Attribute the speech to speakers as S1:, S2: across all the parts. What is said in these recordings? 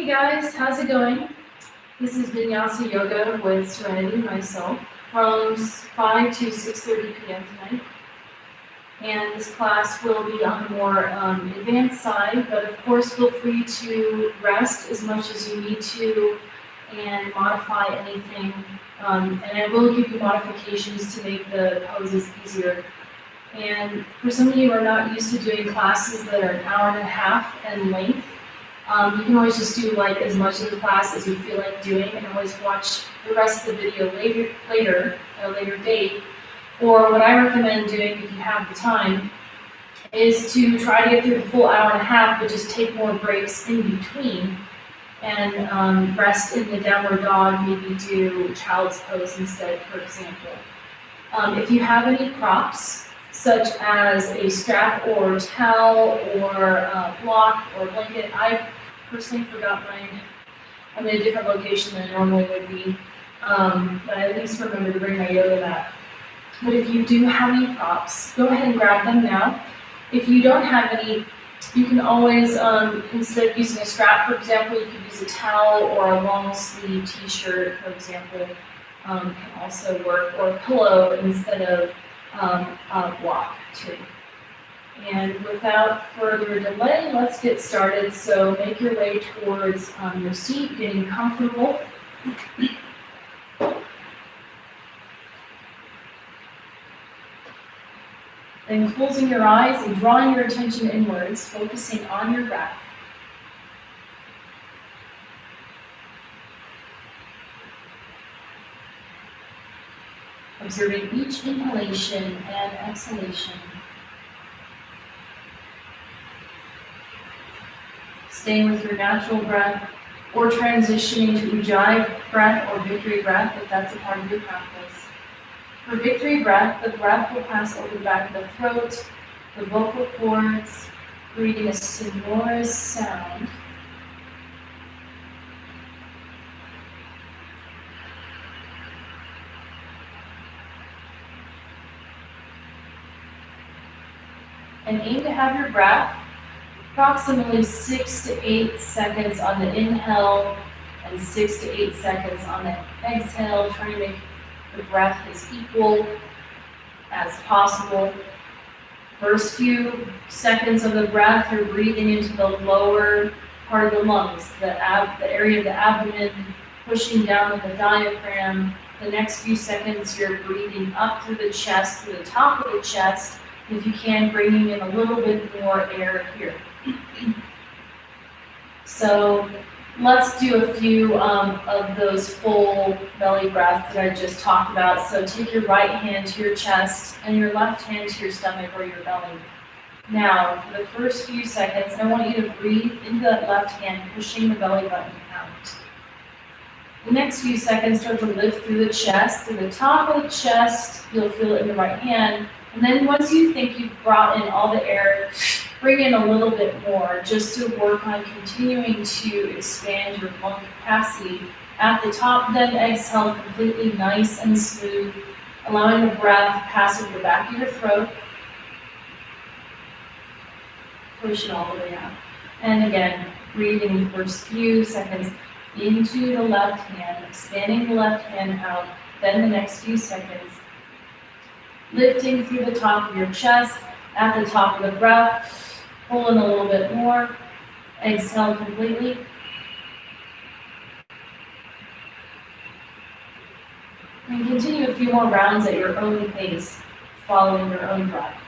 S1: guys, how's it going? This is Vinyasa Yoga with Serenity, myself, from 5 to 6:30 p.m. tonight. And this class will be on the more advanced side, but of course feel free to rest as much as you need to and modify anything. And I will give you modifications to make the poses easier. And for some of you who are not used to doing classes that are an hour and a half in length, you can always just do like as much of the class as you feel like doing, and always watch the rest of the video later at a later date. Or what I recommend doing if you have the time is to try to get through the full hour and a half, but just take more breaks in between and rest in the downward dog, maybe do child's pose instead, for example. If you have any props, such as a strap or towel or a block or blanket, I personally forgot mine. I'm in a different location than I normally would be, but I at least remember to bring my yoga mat. But if you do have any props, go ahead and grab them now. If you don't have any, you can always, instead of using a strap, for example, you could use a towel or a long sleeve t-shirt, for example, can also work, or a pillow instead of a block too. And without further delay, let's get started. So make your way towards your seat, getting comfortable. Then closing your eyes and drawing your attention inwards, focusing on your breath. Observing each inhalation and exhalation. Staying with your natural breath, or transitioning to Ujjayi breath or victory breath if that's a part of your practice. For victory breath, the breath will pass over the back of the throat, the vocal cords, creating a sonorous sound. And aim to have your breath approximately 6 to 8 seconds on the inhale and 6 to 8 seconds on the exhale, trying to make the breath as equal as possible. First few seconds of the breath, you're breathing into the lower part of the lungs, the area of the abdomen, pushing down with the diaphragm. The next few seconds, you're breathing up through the chest, through the top of the chest. If you can, bringing in a little bit more air here. So let's do a few of those full belly breaths that I just talked about. So take your right hand to your chest and your left hand to your stomach or your belly. Now, for the first few seconds, I want you to breathe into that left hand, pushing the belly button out. The next few seconds, start to lift through the chest, through the top of the chest. You'll feel it in the right hand. And then once you think you've brought in all the air, bring in a little bit more, just to work on continuing to expand your lung capacity. At the top, then exhale completely nice and smooth, allowing the breath to pass over the back of your throat. Push it all the way out. And again, breathing the first few seconds into the left hand, expanding the left hand out, then the next few seconds. Lifting through the top of your chest, at the top of the breath, pull in a little bit more, exhale completely. And continue a few more rounds at your own pace, following your own breath.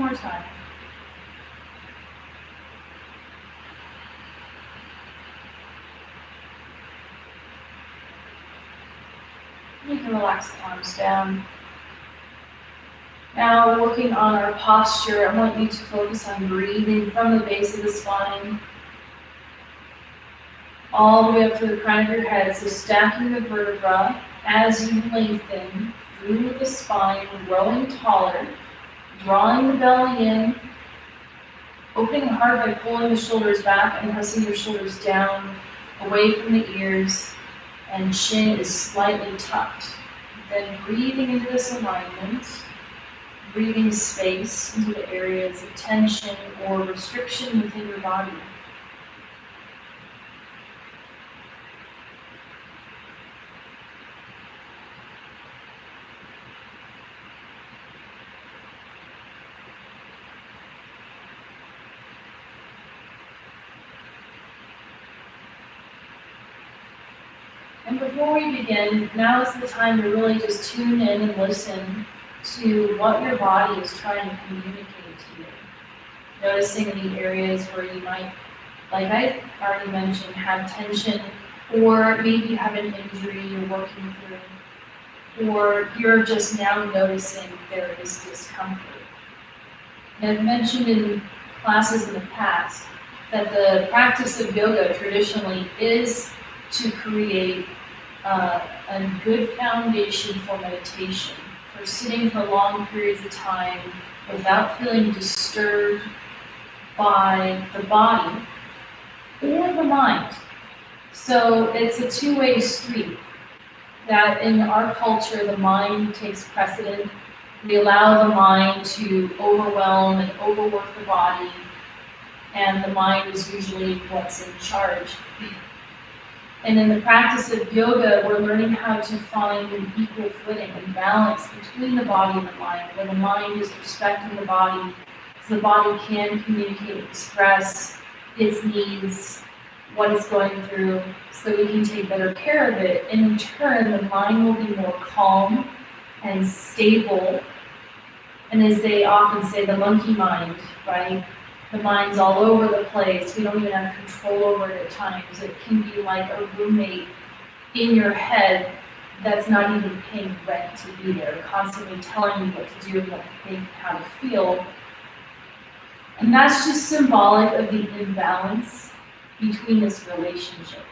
S1: more time. You can relax the arms down. Now, working on our posture, I want you to focus on breathing from the base of the spine all the way up to the crown of your head. So stacking the vertebra as you lengthen through the spine, growing taller, drawing the belly in, opening the heart by pulling the shoulders back and pressing your shoulders down away from the ears, and chin is slightly tucked. Then breathing into this alignment, breathing space into the areas of tension or restriction within your body. And before we begin, now is the time to really just tune in and listen to what your body is trying to communicate to you. Noticing the areas where you might, like I already mentioned, have tension, or maybe have an injury you're working through, or you're just now noticing there is discomfort. And I've mentioned in classes in the past that the practice of yoga traditionally is to create a good foundation for meditation, for sitting for long periods of time without feeling disturbed by the body or the mind. So it's a two-way street, that in our culture the mind takes precedent. We allow the mind to overwhelm and overwork the body, and the mind is usually what's in charge. And in the practice of yoga, we're learning how to find an equal footing and balance between the body and the mind, where the mind is respecting the body, so the body can communicate and express its needs, what it's going through, so we can take better care of it. And in turn, the mind will be more calm and stable. And as they often say, the monkey mind, right? The mind's all over the place. We don't even have control over it at times. It can be like a roommate in your head that's not even paying rent to be there, constantly telling you what to do, what to think, how to feel. And that's just symbolic of the imbalance between this relationship.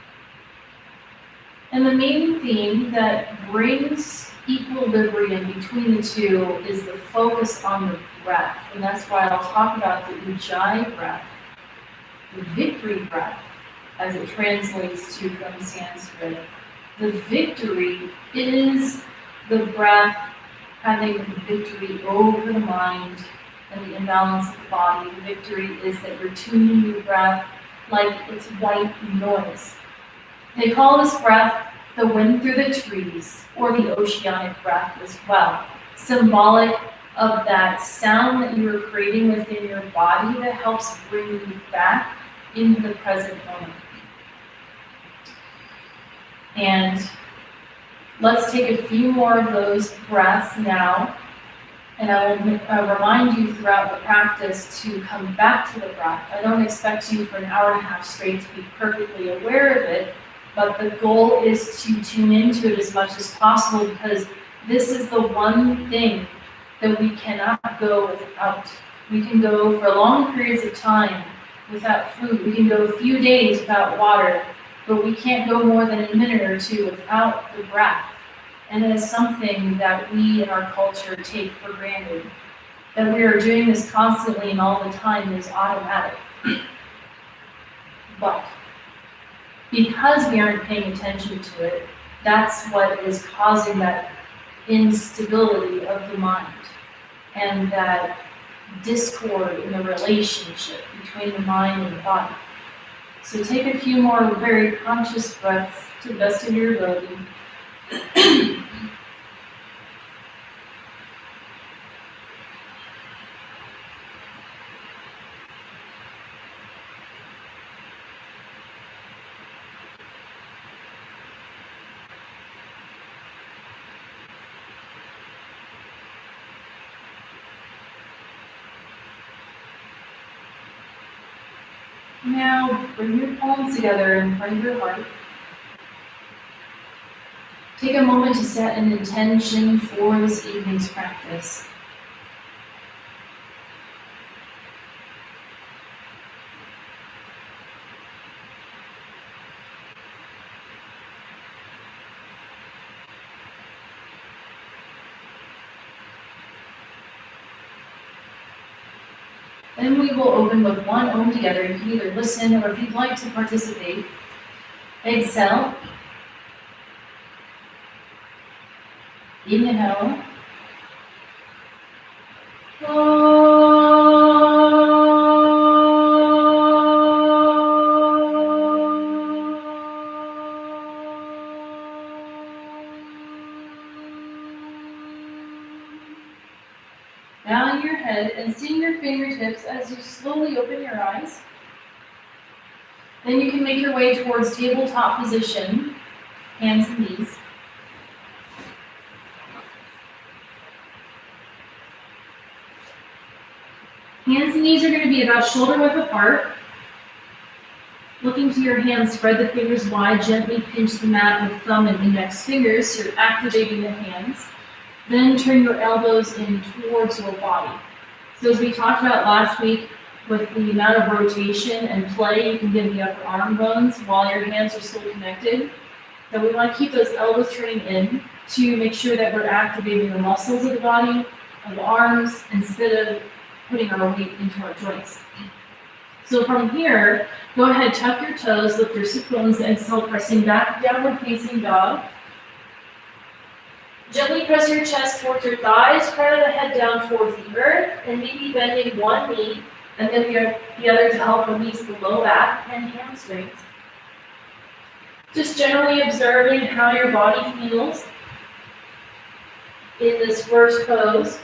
S1: And the main theme that brings equilibrium between the two is the focus on the breath. And that's why I'll talk about the Ujjayi breath, the victory breath, as it translates to from Sanskrit. The victory is the breath having victory over the mind and the imbalance of the body. The victory is that you're tuning your breath like it's white noise. They call this breath the wind through the trees, or the oceanic breath as well, symbolic of that sound that you are creating within your body that helps bring you back into the present moment. And let's take a few more of those breaths now, and I will remind you throughout the practice to come back to the breath. I don't expect you for an hour and a half straight to be perfectly aware of it, but the goal is to tune into it as much as possible, because this is the one thing that we cannot go without. We can go for long periods of time without food. We can go a few days without water, but we can't go more than a minute or two without the breath. And it is something that we in our culture take for granted. That we are doing this constantly and all the time is automatic. But because we aren't paying attention to it, that's what is causing that instability of the mind and that discord in the relationship between the mind and the body. So take a few more very conscious breaths to the best of your ability. Now, bring your palms together in front of your heart. Take a moment to set an intention for this evening's practice. Then we will open with one Om together. You can either listen or if you'd like to participate, exhale. Inhale. Bow your head and sing your fingertips as you slowly open your eyes. Then you can make your way towards tabletop position, hands and knees. Hands and knees are going to be about shoulder width apart. Looking to your hands, spread the fingers wide, gently pinch the mat with thumb and index fingers, so you're activating the hands. Then turn your elbows in towards your body. So as we talked about last week, with the amount of rotation and play you can give the upper arm bones while your hands are still connected. So we want to keep those elbows turning in to make sure that we're activating the muscles of the body, of the arms, instead of putting our weight into our joints. So from here, go ahead, tuck your toes, lift your sit bones, and exhale, pressing back, downward facing dog. Gently press your chest towards your thighs, crown of the head down towards the earth, and maybe bending one knee, and then the other to help release the low back and hamstrings. Just generally observing how your body feels in this first pose.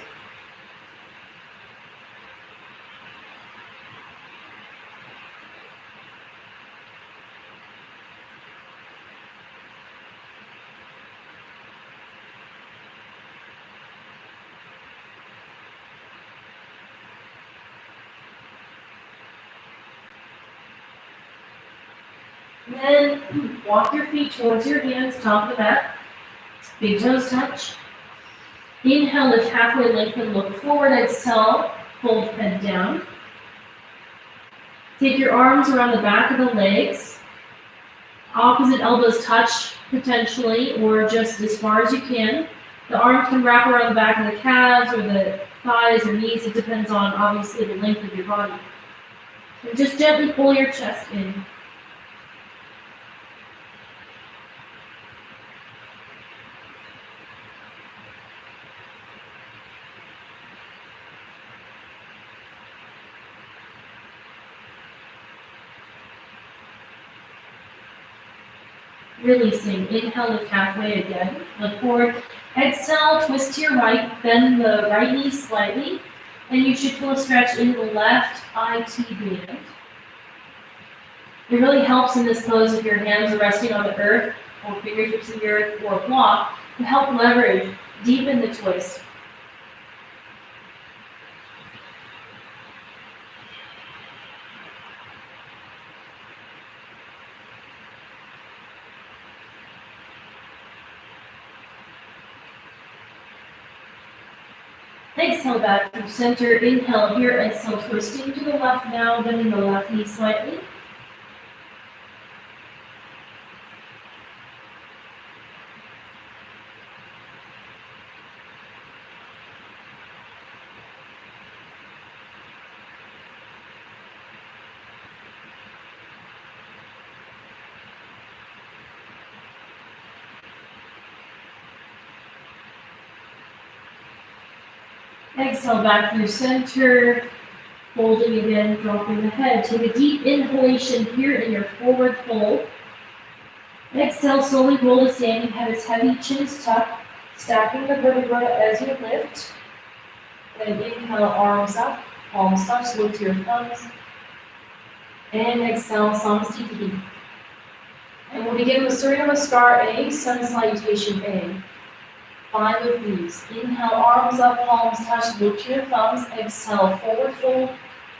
S1: Then walk your feet towards your hands, top of the mat. Big toes touch. Inhale, lift halfway, lengthen, look forward. Exhale, fold head down. Take your arms around the back of the legs. Opposite elbows touch potentially, or just as far as you can. The arms can wrap around the back of the calves or the thighs or knees. It depends on, obviously, the length of your body. And just gently pull your chest in. Releasing. Inhale, lift halfway again. Look forward. Exhale, twist to your right. Bend the right knee slightly. And you should feel a stretch into the left IT band. It really helps in this pose if your hands are resting on the earth, or fingertips in the earth, or a block, to help leverage, deepen the twist. Exhale back to center. Inhale here. Exhale, twisting to the left now, bending the left knee slightly. Exhale back through center, folding again, dropping the head. Take a deep inhalation here in your forward fold. Exhale, slowly roll to standing, head is heavy, chin is tucked, stacking the vertebra as you lift. Then inhale, arms up, palms touch, look to your thumbs. And exhale, Samastiti. And we'll begin with Surya Namaskar A, Sun Salutation A. 5 of these. Inhale, arms up, palms touch, look to your thumbs. Exhale, forward fold.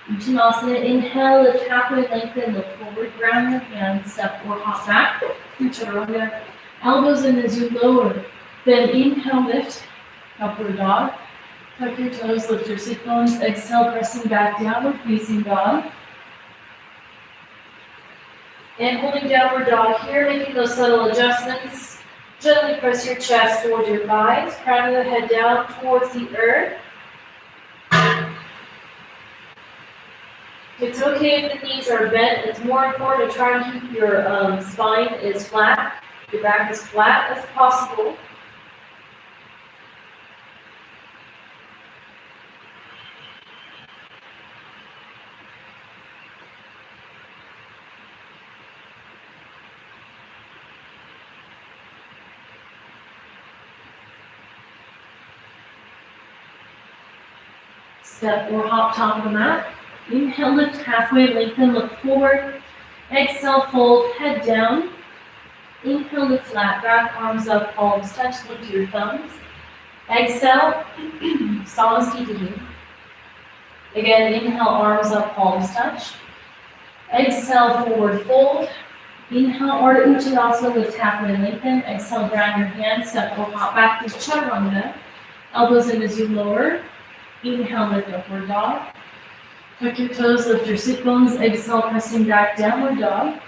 S1: Uttanasana, inhale, lift halfway, lengthen, look forward, ground your hands, step or hop back, chaturanga, elbows in as you lower. Then inhale, lift, upward dog. Tuck your toes, lift your sit bones, exhale, pressing back, downward facing dog. And holding downward dog here, making those subtle adjustments. Gently press your chest towards your thighs, crown of the head down towards the earth. It's okay if the knees are bent. It's more important to try and keep your spine as flat, your back as flat as possible. Step or hop top of the mat. Inhale, lift halfway, lengthen, look forward. Exhale, fold, head down. Inhale, lift flat back, arms up, palms touch, look to your thumbs. Exhale, Samasthiti. Again, inhale, arms up, palms touch. Exhale, forward fold. Inhale, Ardha Uttanasana, lift halfway, lengthen. Exhale, ground your hands, step or hop back to chaturanga. Elbows in as you lower. Inhale, lift upward dog. Tuck your toes, lift your sit bones. Exhale, pressing back, downward dog.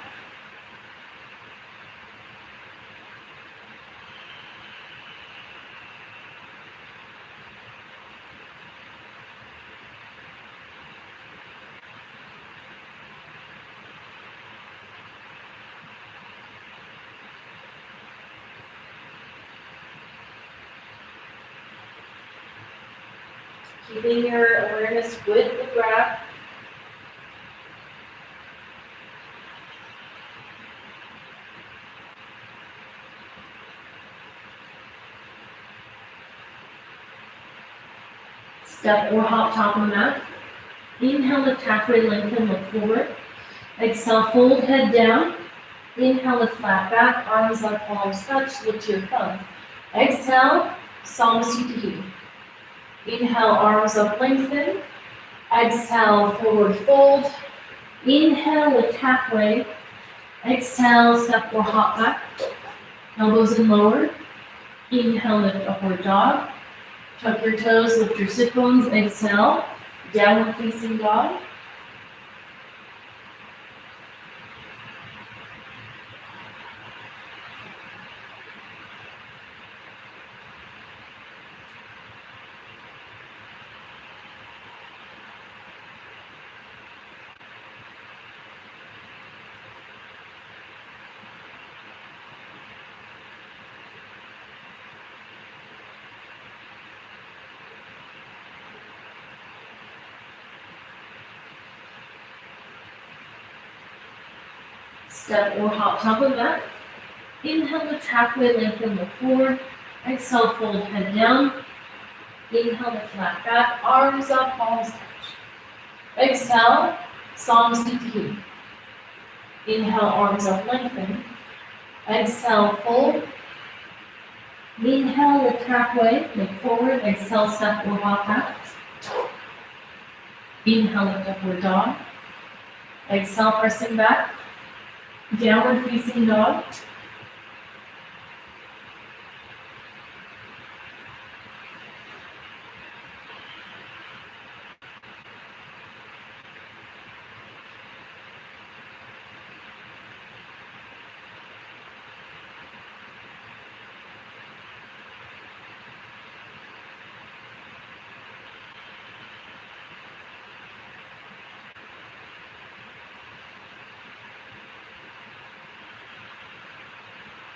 S1: Keeping your awareness with the breath. Step or hop top of the mat. Inhale, lift halfway, lengthen, look forward. Exhale, fold, head down. Inhale, lift flat back, arms up, palms touch, look to your thumb. Exhale, Samasthiti. Inhale, arms up, lengthen. Exhale, forward fold. Inhale, lift halfway. Exhale, step or hop back. Elbows in lower. Inhale, lift upward dog. Tuck your toes, lift your sit bones. Exhale, downward facing dog. Step or hop top of that. Inhale, lift halfway, lengthen, look forward. Exhale, fold, head down. Inhale, lift flat back, arms up, palms touch. Exhale, Samasthiti. Inhale, arms up, lengthen. Exhale, fold. Inhale, lift halfway, look forward. Exhale, step or hop back. Inhale, lift upward dog. Exhale, pressing back. Downward facing dog.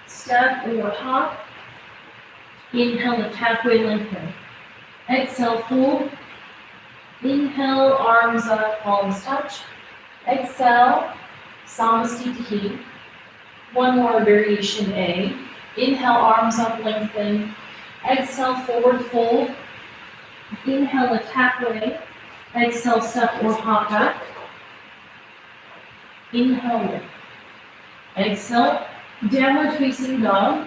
S1: Step or hop. Inhale, lift halfway, lengthen. Exhale, fold. Inhale, arms up, palms touch. Exhale, Samasthiti. One more variation A. Inhale, arms up, lengthen. Exhale, forward fold. Inhale, lift halfway. Exhale, step or hop back. Inhale, lift. Exhale, downward facing dog.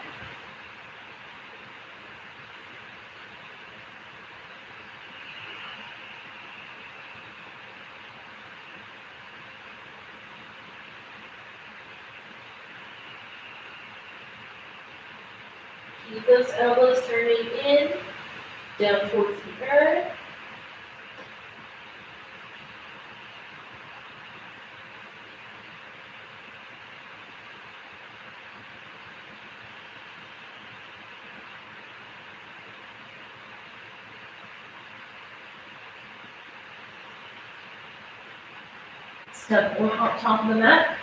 S1: Keep those elbows turning in, down towards the earth. Step or hop top of the mat.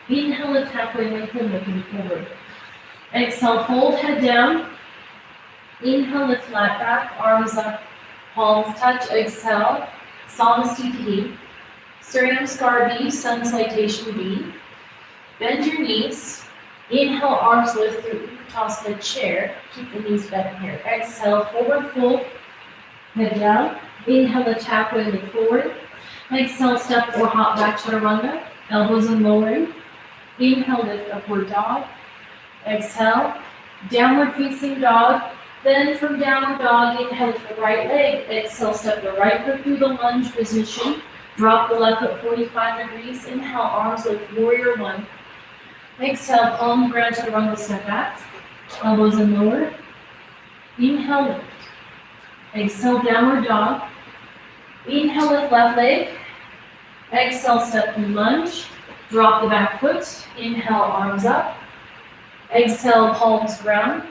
S1: Inhale, lift halfway, lengthen, looking forward. Exhale, fold head down. Inhale, lift flat back, arms up, palms touch. Exhale, Samasthiti. Sternum scar B, sun salutation B. Bend your knees. Inhale, arms lift through Uttanasana chair. Keep the knees bent here. Exhale, forward fold, head down. Inhale, lift halfway, look forward. Exhale, step or hop back, chaturanga. Elbows and lowering. Inhale, lift upward dog. Exhale, downward facing dog. Then from downward dog, inhale, lift the right leg. Exhale, step the right foot through the lunge position. Drop the left foot 45 degrees. Inhale, arms lift, warrior one. Exhale, palm ground, chaturanga, step back. Elbows and lower. Inhale, lift. Exhale, downward dog. Inhale, lift left leg. Exhale, step through lunge. Drop the back foot. Inhale, arms up. Exhale, palms ground.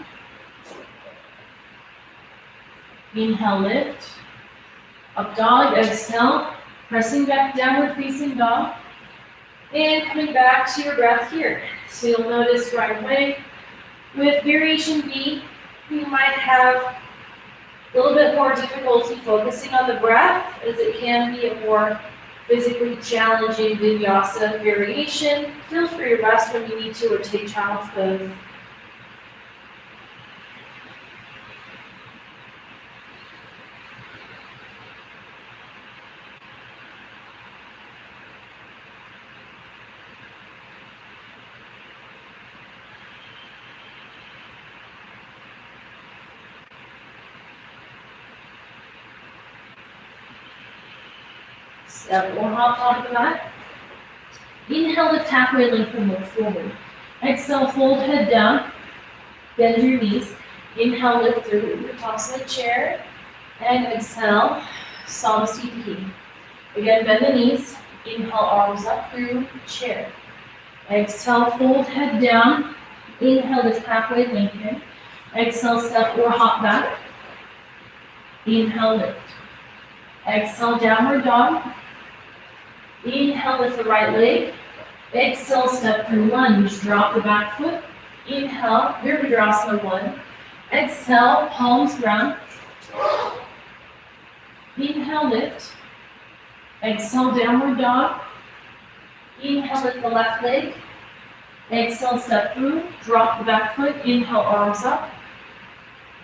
S1: Inhale, lift. Up dog, exhale. Pressing back, downward facing dog. And coming back to your breath here. So you'll notice right away, with variation B, you might have a little bit more difficulty focusing on the breath, as it can be a more physically challenging vinyasa variation. Feel for your best when you need to, or take child's pose. Step or hop onto the mat. Inhale, lift halfway, lengthen, look forward. Exhale, fold head down. Bend your knees. Inhale, lift through Uttanasana chair. And exhale, Samasthiti. Again, bend the knees. Inhale, arms up through chair. Exhale, fold head down. Inhale, lift halfway, lengthen. Exhale, step or hop back. Inhale, lift. Exhale, downward dog. Inhale, lift the right leg. Exhale, step through lunge. Drop the back foot. Inhale, Virabhadrasana 1. Exhale, palms ground. Inhale, lift. Exhale, downward dog. Inhale, lift the left leg. Exhale, step through. Drop the back foot. Inhale, arms up.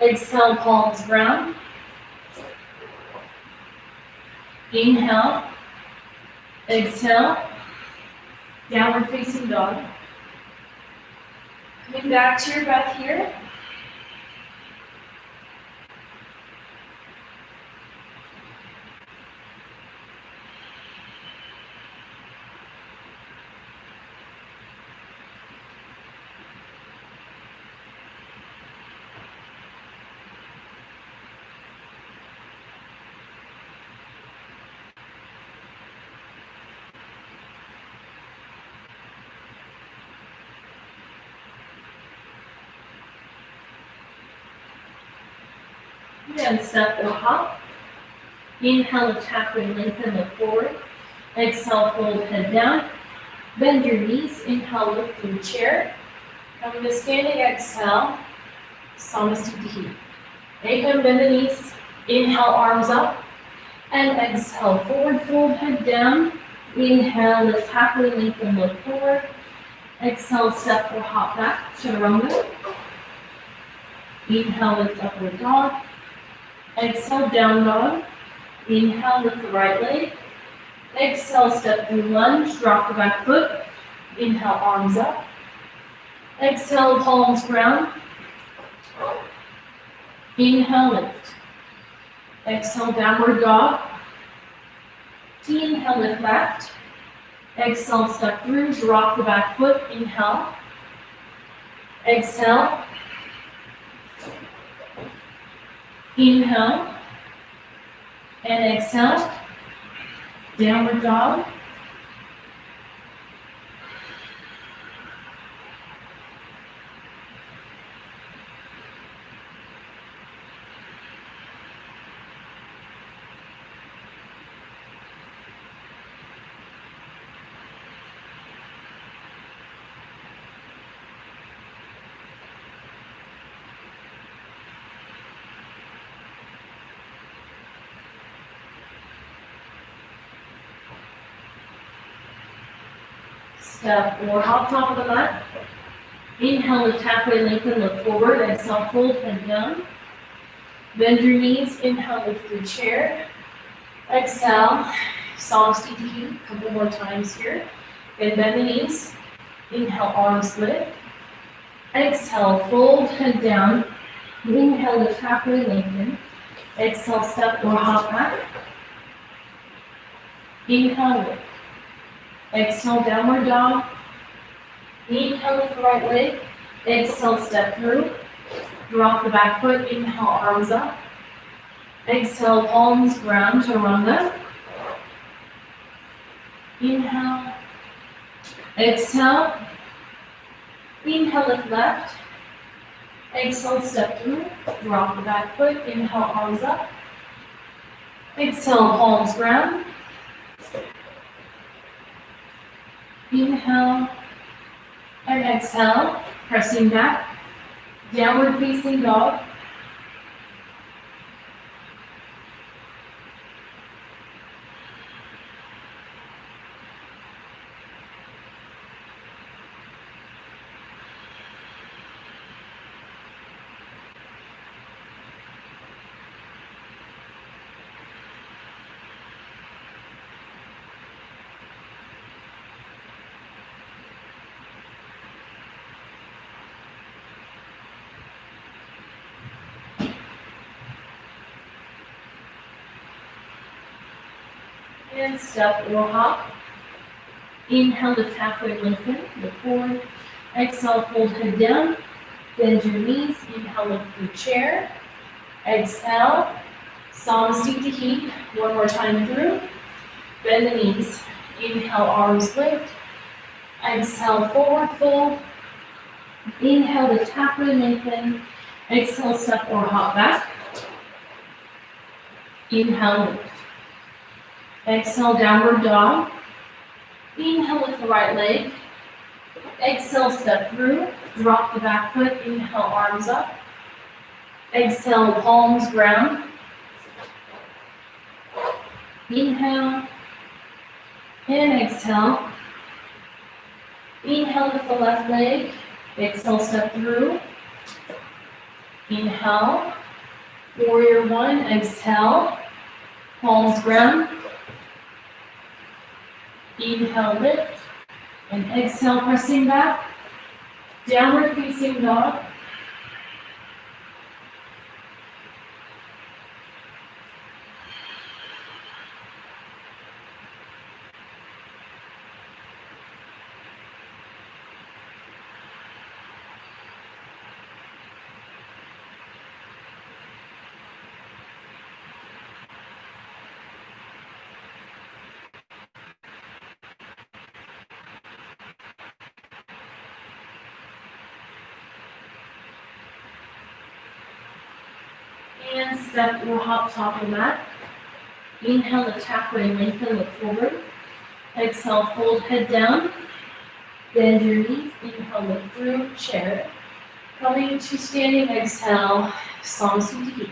S1: Exhale, palms ground. Inhale. Exhale. Downward facing dog. Coming back to your breath here. And step or hop. Inhale, lift halfway, lengthen, look forward. Exhale, fold head down. Bend your knees. Inhale, lift through chair. Coming to standing, exhale, Samasthiti. Again, bend the knees. Inhale, arms up. And exhale, forward fold, head down. Inhale, lift halfway, lengthen, look forward. Exhale, step or hop back, chaturanga. Inhale, lift upward dog. Exhale, down dog. Inhale, lift the right leg. Exhale, step through lunge, drop the back foot. Inhale, arms up. Exhale, palms ground. Inhale, lift. Exhale, downward dog. Inhale, lift left. Exhale, step through, drop the back foot. Inhale. Exhale. Inhale and exhale. Downward dog. Step or hop top of the mat. Inhale, lift halfway, lengthen, look forward. Exhale, fold, head down. Bend your knees. Inhale, lift through chair. Exhale, salutations. A couple more times here. Then bend the knees. Inhale, arms lift. Exhale, fold, head down. Inhale, lift halfway, lengthen. Exhale, step or hop back. Inhale, lift. Exhale, downward dog. Inhale, lift the right leg. Exhale, step through. Drop the back foot. Inhale, arms up. Exhale, palms ground, chaturanga. Inhale. Exhale. Inhale, lift left. Exhale, step through. Drop the back foot. Inhale, arms up. Exhale, palms ground. Inhale and exhale, pressing back, downward facing dog. And step or hop. Inhale, lift halfway, lengthen, look forward. Exhale, fold head down. Bend your knees. Inhale, lift through chair. Exhale, salutations. One more time through. Bend the knees. Inhale, arms lift. Exhale, forward fold. Inhale, lift halfway, lengthen. Exhale, step or hop back. Inhale, lift. Exhale, downward dog. Inhale, lift the right leg. Exhale, step through. Drop the back foot. Inhale, arms up. Exhale, palms ground. Inhale and exhale. Inhale, lift the left leg. Exhale, step through. Inhale, warrior one. Exhale, palms ground. Inhale, lift, and exhale, pressing back, downward facing dog. And step or hop top of the mat. Inhale, lift halfway, lengthen, look forward. Exhale, fold head down. Bend your knees. Inhale, lift through chair. Coming to standing, exhale, salutations.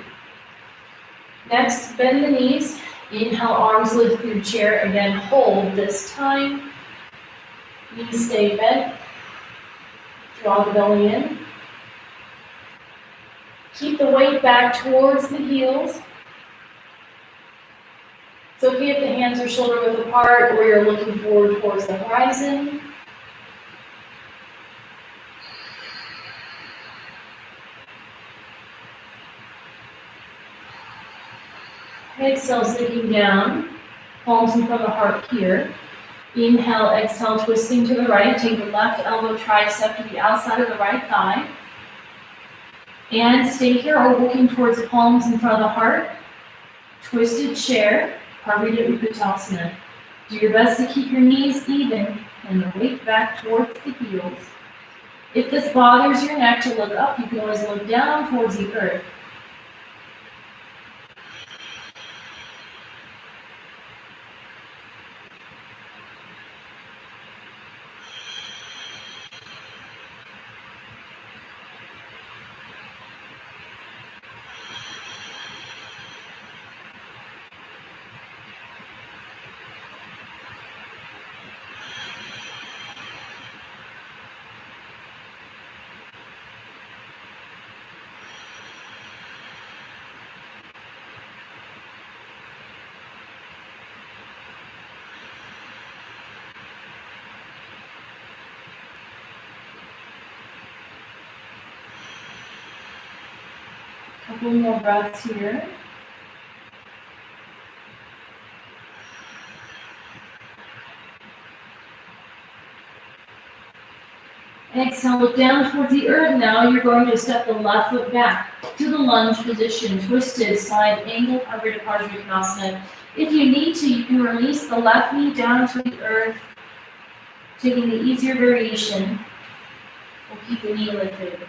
S1: Next, bend the knees. Inhale, arms lift through chair. Again, hold this time. Knees stay bent. Draw the belly in. Keep the weight back towards the heels. It's okay if the hands are shoulder width apart or you're looking forward towards the horizon. Exhale, sinking down. Palms in front of the heart here. Inhale, exhale, twisting to the right. Take the left elbow tricep to the outside of the right thigh. And stay here or looking towards the palms in front of the heart. Twisted chair, Parvita Utkatasana. Do your best to keep your knees even and the weight back towards the heels. If this bothers your neck to look up, you can always look down towards the earth. Couple more breaths here. Exhale, look down towards the earth. Now you're going to step the left foot back to the lunge position, twisted side angle, Parvita Uttanasana. If you need to, you can release the left knee down to the earth, taking the easier variation. We'll keep the knee lifted.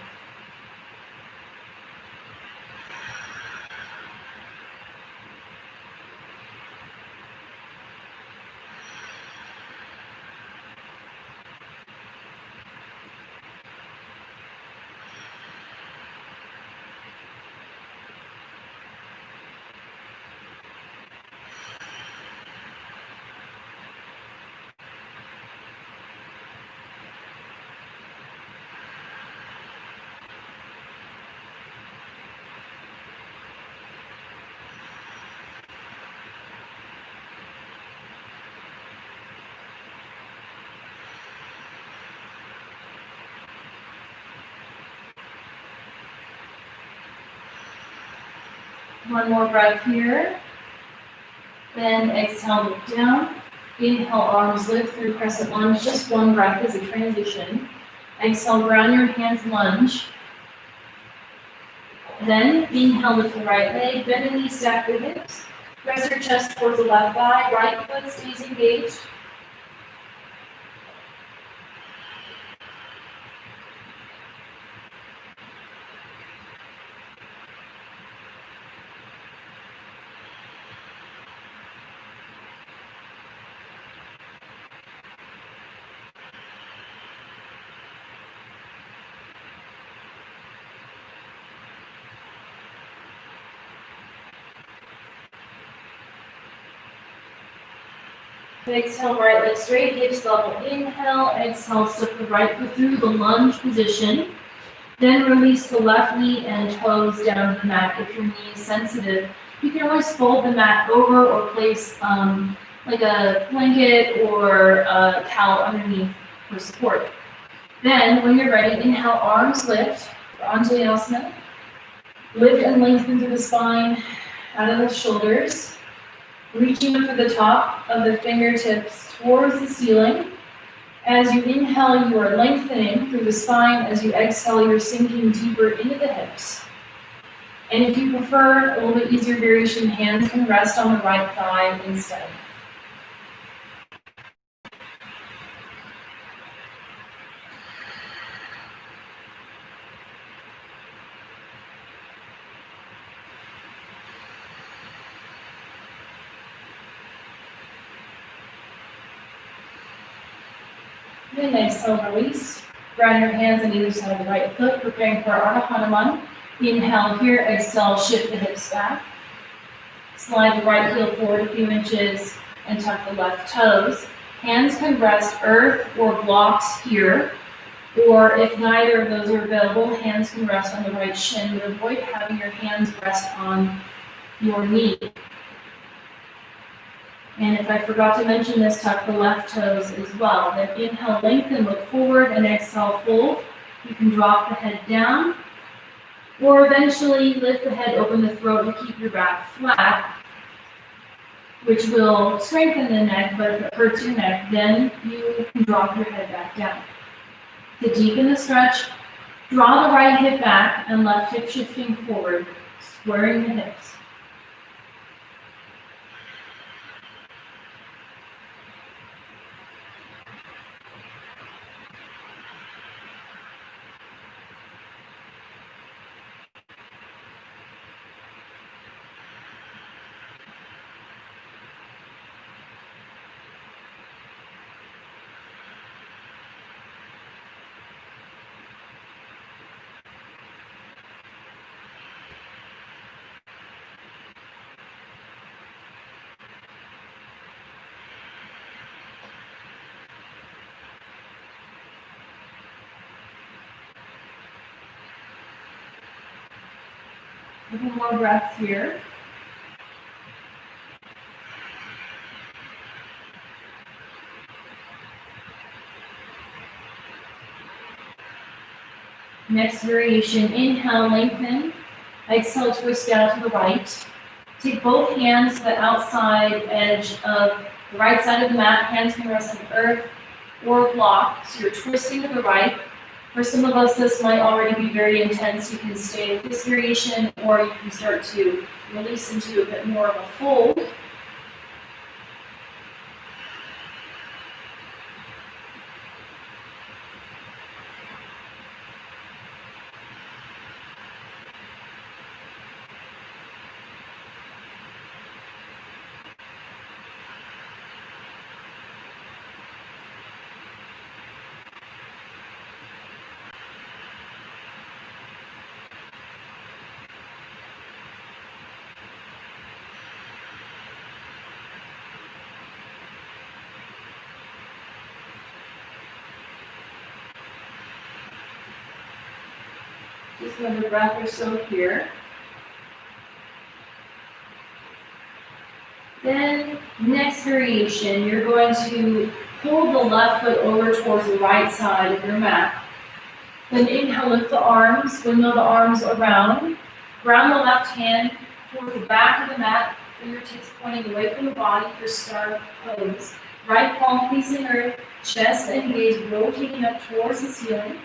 S1: One more breath here. Then exhale, look down. Inhale, arms lift through crescent lunge. Just one breath as a transition. Exhale, ground your hands, lunge. Then inhale, lift the right leg, bend the knees, stack the hips. Press your chest towards the left thigh. Right foot stays engaged. Exhale, right leg straight, hips level. Inhale, exhale, step the right foot through the lunge position. Then release the left knee and toes down to the mat. If your knee is sensitive, you can always fold the mat over or place like a blanket or a towel underneath for support. Then, when you're ready, inhale, arms lift for Anjali. Lift and lengthen through the spine, out of the shoulders. Reaching up to the top of the fingertips towards the ceiling. As you inhale, you are lengthening through the spine. As you exhale, you're sinking deeper into the hips. And if you prefer a little bit easier variation, hands can rest on the right thigh instead. Then exhale, release. Ground your hands on either side of the right foot, preparing for Ardha Hanuman. Inhale here, exhale, shift the hips back. Slide the right heel forward a few inches and tuck the left toes. Hands can rest earth or blocks here, or if neither of those are available, hands can rest on the right shin, but avoid having your hands rest on your knee. And if I forgot to mention this, tuck the left toes as well. Then inhale, lengthen, look forward, and exhale, fold. You can drop the head down, or eventually lift the head, open the throat to keep your back flat, which will strengthen the neck, but if it hurts your neck, then you can drop your head back down. To deepen the stretch, Draw the right hip back and left hip shifting forward, squaring the hips. One more breath here. Next variation, inhale, lengthen. Exhale, twist down to the right. Take both hands to the outside edge of the right side of the mat. Hands can rest on the earth or block. So you're twisting to the right. For some of us, this might already be very intense. You can stay with this variation, or you can start to release into a bit more of a fold. Just another breath or so here. Then, next variation, you're going to pull the left foot over towards the right side of your mat. Then inhale, lift the arms, windmill the arms around. Ground the left hand towards the back of the mat, fingertips pointing away from the body for star pose. Right palm facing earth, chest and gaze rotating up towards the ceiling.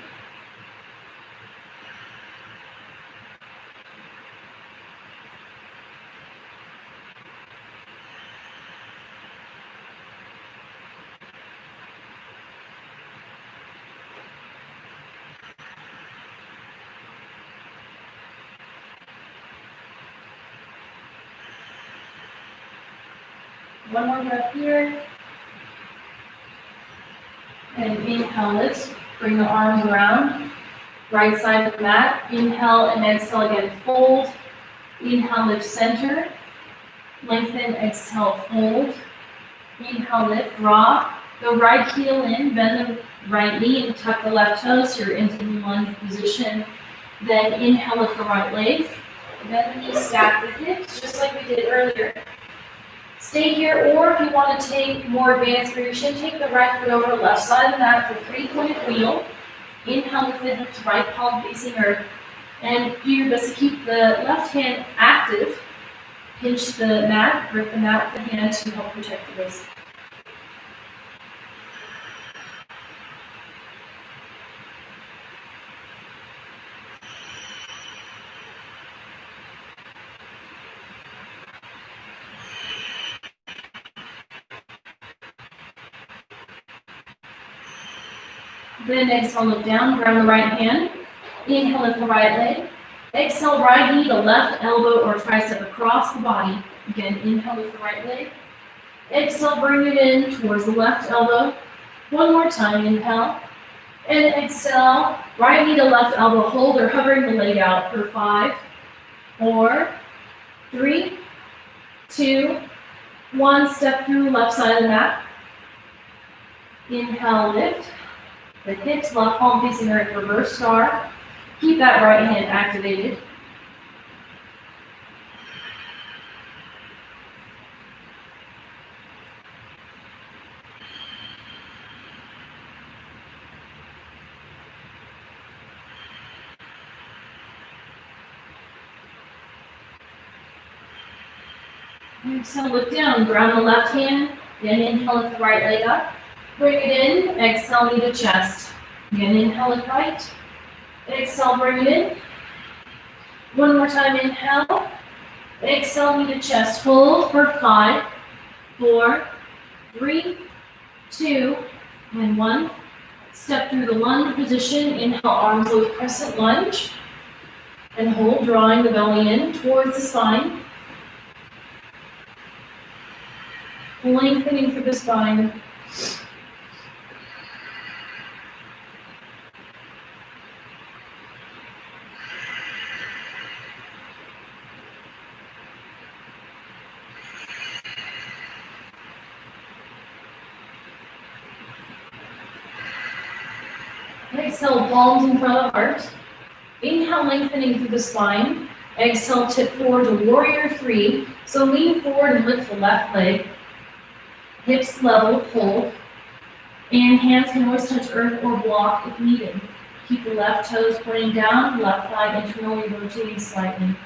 S1: One more breath here. And inhale, lift. Bring the arms around. Right side of the mat. Inhale and exhale again, fold. Inhale, lift center. Lengthen, exhale, fold. Inhale, lift, drop. Go right heel in, bend the right knee and tuck the left toes so you're into the lunge position. Then inhale, lift the right leg. Bend the knee, stack the hips, just like we did earlier. Stay here, or if you want to take more advanced variation, take the right foot over the left side of the mat for three-point wheel. Inhale, lift the hips, right palm facing earth. And do your best to keep the left hand active. Pinch the mat, grip the mat with the hand to help protect the wrist. Then exhale, look down, ground the right hand. Inhale, lift the right leg. Exhale, right knee to left elbow or tricep across the body. Again, inhale, lift the right leg. Exhale, bring it in towards the left elbow. One more time, inhale. And exhale, right knee to left elbow, hold or hovering the leg out for 5, 4, 3, 2, 1. Step through left side of the mat. Inhale, lift. The hips, left palm facing earth, reverse star. Keep that right hand activated. Exhale, look down, ground the left hand. Then inhale, lift the right leg up. Bring it in, exhale, knee to chest. Again, inhale, lift right. Exhale, bring it in. One more time, inhale. Exhale, knee to chest. Hold for 5, 4, 3, 2, and 1. Step through the lunge position. Inhale, arms lift, crescent lunge. And hold, drawing the belly in towards the spine. Lengthening through the spine. Exhale, palms in front of the heart. Inhale, lengthening through the spine. Exhale, tip forward to warrior 3. So lean forward and lift the left leg. Hips level, hold. And hands can always touch earth or block if needed. Keep the left toes pointing down, left thigh internally rotating slightly.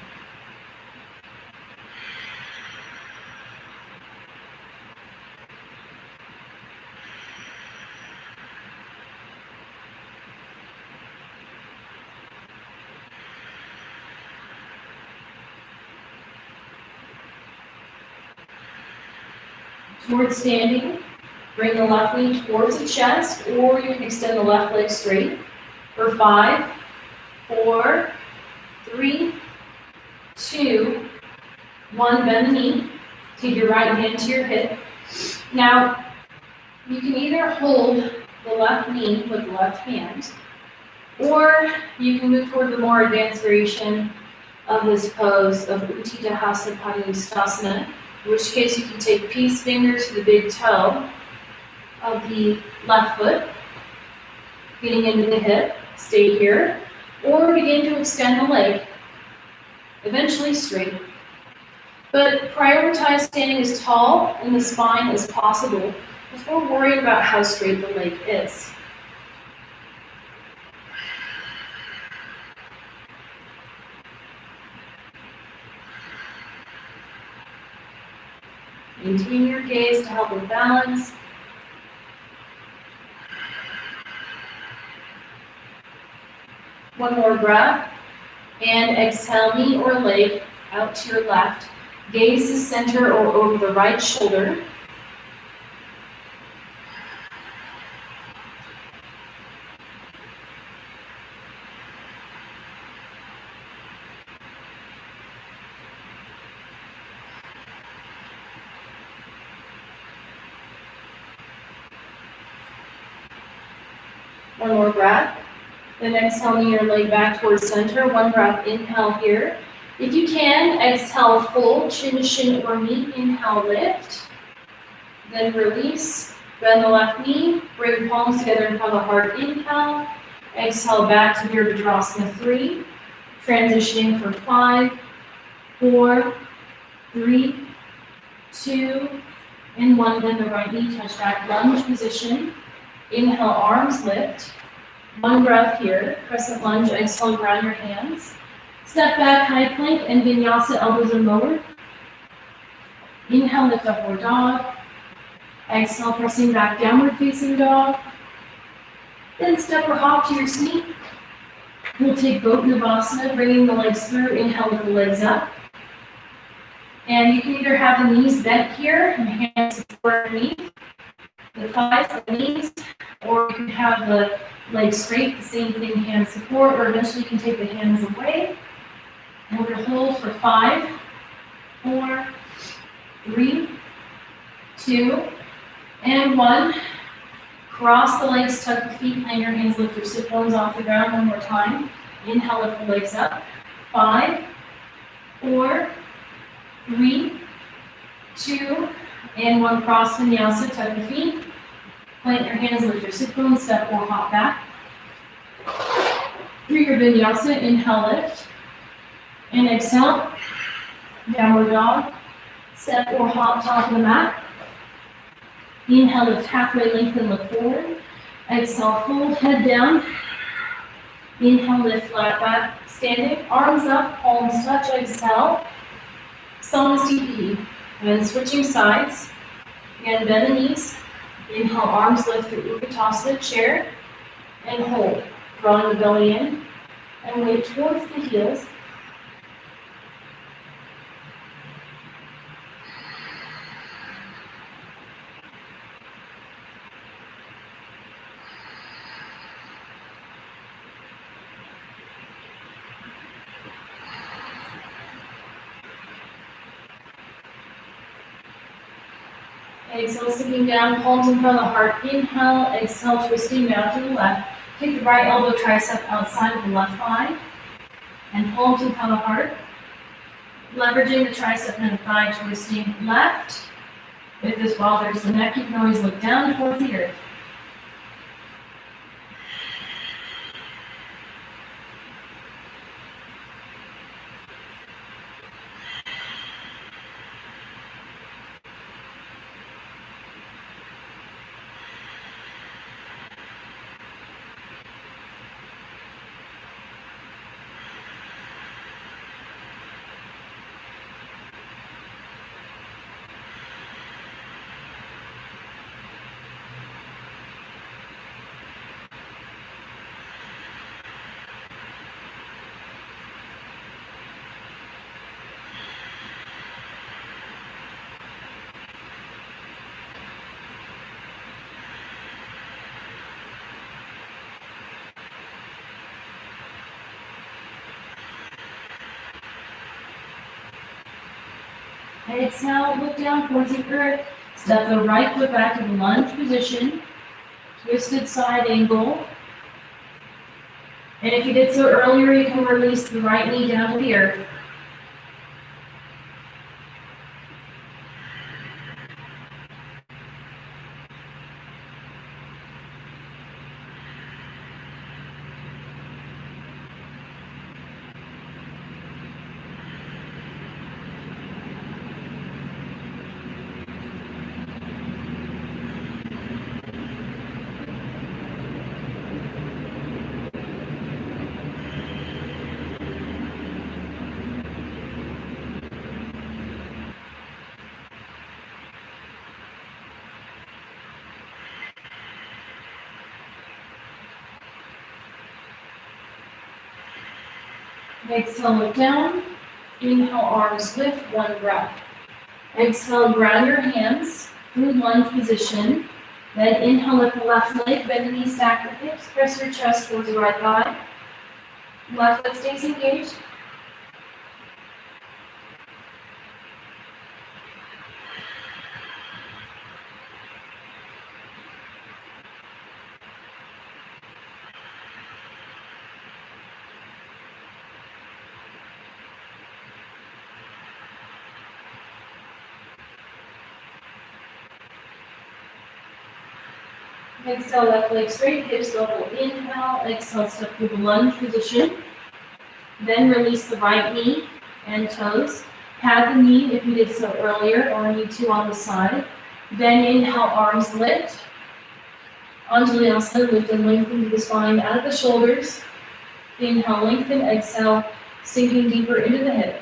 S1: Towards standing, bring the left knee towards the chest, or you can extend the left leg straight. For 5, 4, 3, 2, 1, bend the knee. Take your right hand to your hip. Now, you can either hold the left knee with the left hand, or you can move toward the more advanced variation of this pose of Utthita Hasta Padangusthasana. In which case you can take peace fingers to the big toe of the left foot, getting into the hip, stay here, or begin to extend the leg, eventually straight. But prioritize standing as tall in the spine as possible before worrying about how straight the leg is. Maintain your gaze to help with balance. One more breath. And exhale, knee or leg out to your left. Gaze to center or over the right shoulder. One more breath. Then exhale, knee or leg back towards center. One breath, inhale here. If you can, exhale, fold, chin to shin or knee. Inhale, lift. Then release. Bend the left knee. Bring palms together in front of the heart. Inhale. Exhale, back to Virabhadrasana 3. Transitioning for 5, 4, 3, 2, and 1. Then the right knee, touch back, lunge position. Inhale, arms lift. One breath here, crescent lunge, exhale, ground your hands. Step back, high plank, and vinyasa, elbows are lowered. Inhale, lift upward dog. Exhale, pressing back, downward facing dog. Then step or hop to your seat. We'll take both Navasana, bringing the legs through. Inhale, lift the legs up. And you can either have the knees bent here and hands support underneath the thighs, the knees, or you can have the legs straight, the same thing, hands support, or eventually you can take the hands away. And we're going to hold for 5, 4, 3, 2, and 1. Cross the legs, tuck the feet, plant your hands, lift your sit bones off the ground one more time. Inhale, lift the legs up. 5, 4, 3, 2, and 1. Cross vinyasa, tuck the feet. Plant your hands, lift your sit bones, step or hop back. Through your vinyasa, inhale, lift. And exhale, downward dog. Step or hop, top of the mat. Inhale, lift halfway, lengthen, look forward. Exhale, fold, head down. Inhale, lift flat back, standing, arms up, palms touch, exhale. Samasthiti. And then switching sides. Again, bend the knees. Inhale, arms lift through Utkatasana, chair, and hold. Drawing the belly in. and weight towards the heels. Exhale, sitting down, palms in front of the heart. Inhale, exhale, twisting down to the left. Kick the right elbow tricep outside of the left thigh. And palms in front of the heart. Leveraging the tricep and the thigh, twisting left. If this bothers the neck, you can always look down towards the earth. Exhale, look down towards the earth. Step the right foot back to the lunge position. Twisted side angle. And if you did so earlier, you can release the right knee down to the earth. Exhale, look down. Inhale, arms lift, one breath. Exhale, ground your hands through lunge position. Then inhale, lift the left leg, bend the knees, stack the hips, press your chest towards the right thigh. Left foot stays engaged. Exhale, left leg straight, hips level. Inhale, exhale, step through the lunge position. Then release the right knee and toes. Pad the knee if you did so earlier, or knee two on the side. Then inhale, arms lift. Vinyasa, lift and lengthen through the spine out of the shoulders. Inhale, lengthen, exhale, sinking deeper into the hip.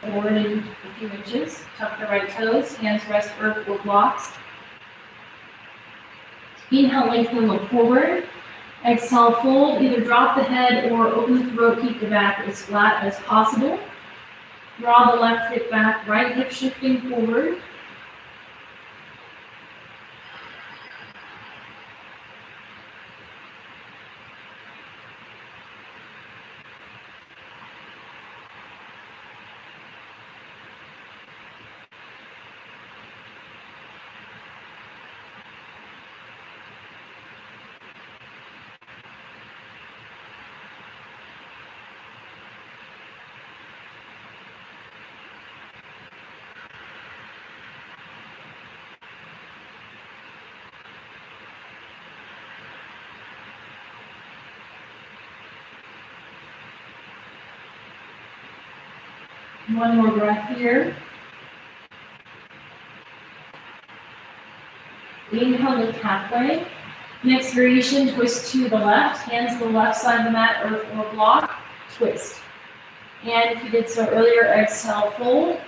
S1: Forward in a few inches, tuck the right toes, hands rest earth or blocks. Inhale, lengthen, look forward. Exhale, fold, either drop the head or open the throat, keep the back as flat as possible. Draw the left hip back, right hip shifting forward. One more breath here. Inhale, lift halfway. Next variation, twist to the left, hands to the left side of the mat or block, twist. And if you did so earlier, exhale, fold.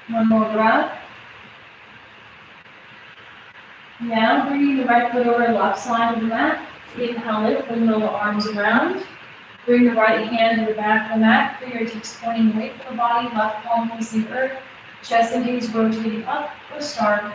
S1: One more breath. Now bringing the right foot over the left side of the mat. Inhale, lift, bring the arms around. Bring the right hand to the back of the mat. Fingertips pointing away from the body. Left palm facing earth. Chest and gaze rotating up or star.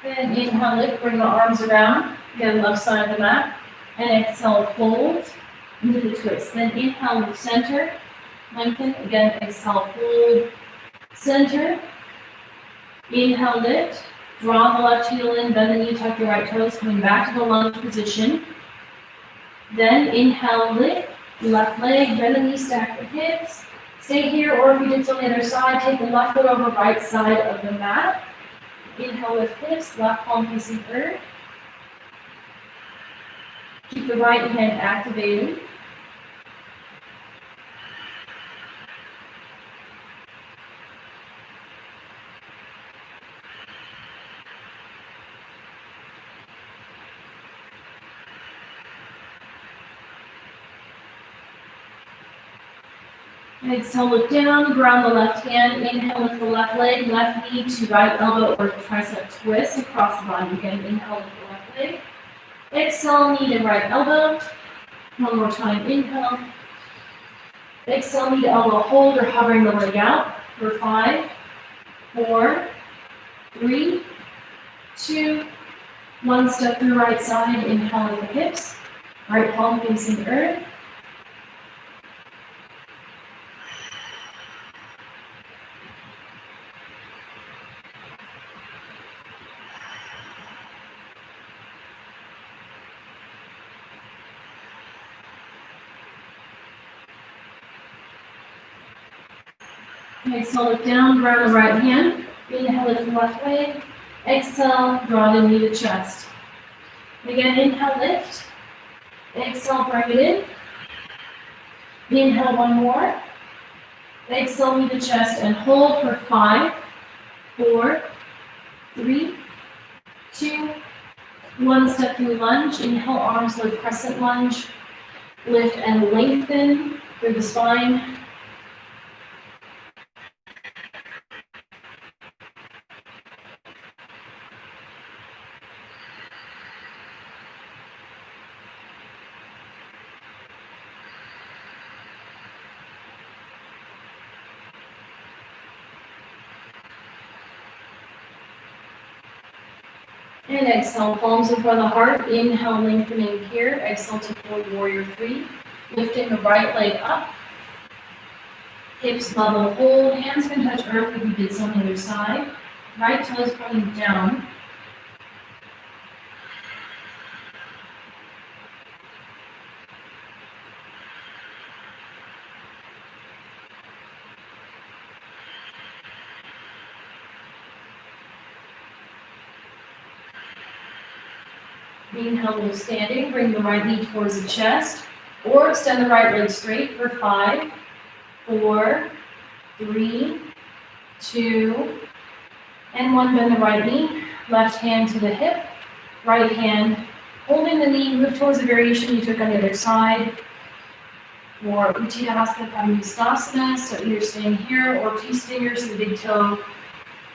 S1: And inhale, lift, bring the arms around. Again, left side of the mat. And exhale, fold into the twist. Then inhale, lift, center. Lengthen. Again, exhale, fold. Center. Inhale, lift. Draw the left heel in, bend the knee, tuck your right toes, coming back to the lunge position. Then inhale, lift. Left leg, bend the knee, stack the hips. Stay here, or if you did so on the other side, take the left foot over right side of the mat. Inhale, lift hips, left palm facing earth. Keep the right hand activated. Exhale, look down, ground the left hand. Inhale, lift the left leg, left knee to right elbow or tricep twist across the body. Again, inhale, lift the left leg. Exhale, knee to right elbow. One more time, inhale. Exhale, knee to elbow hold or hovering the leg out for 5, 4, 3, 2, 1. Step to the right side, inhale with the hips. Right palm facing earth. Exhale, look down, ground the right hand. Inhale, lift the left leg. Exhale, draw the knee to chest. Again, inhale, lift. Exhale, bring it in. Inhale, one more. Exhale, knee to chest and hold for 5, 4, 3, 2, 1. Step through lunge. Inhale, arms lift, crescent lunge. Lift and lengthen through the spine. And exhale, palms in front of the heart. Inhale, lengthening here. Exhale to forward warrior 3. Lifting the right leg up. Hips level, hold. Hands can touch earth if you did so on the other side. Right toes pointing down. Inhale, we'll standing. Bring the right knee towards the chest. Or extend the right leg straight for 5, 4, 3, 2, and 1. Bend the right knee. Left hand to the hip. Right hand holding the knee. Move towards the variation you took on the other side. For Uttanasana Padangusthasana, so either staying here or place fingers to the big toe,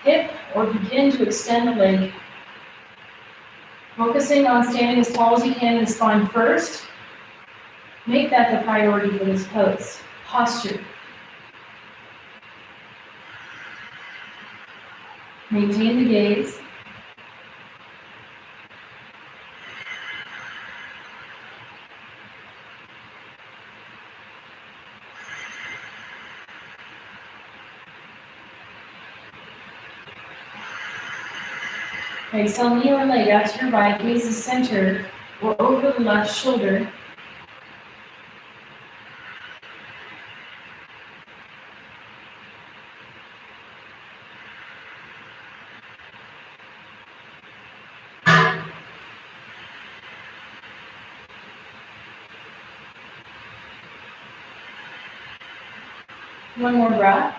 S1: hip, or begin to extend the leg. Focusing on standing as tall as you can in the spine first. Make that the priority for this pose. Posture. Maintain the gaze. Exhale, knee or leg out to your right, gaze the center or over the left shoulder. One more breath.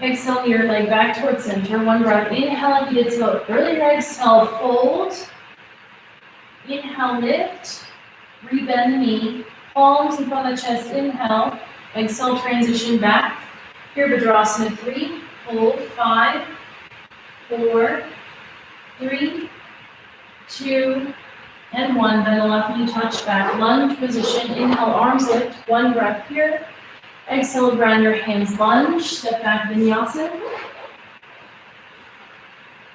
S1: Exhale, your leg back towards center. One breath. Inhale, if you did so. Really exhale, fold. Inhale, lift. Rebend the knee. Palms in front of the chest. Inhale. Exhale, transition back. Virabhadrasana 3. Hold. 5, 4, 3, 2, and 1. Then the left knee touch back. Lunge position. Inhale, arms lift. One breath here. Exhale, ground your hands, lunge, step back, vinyasa.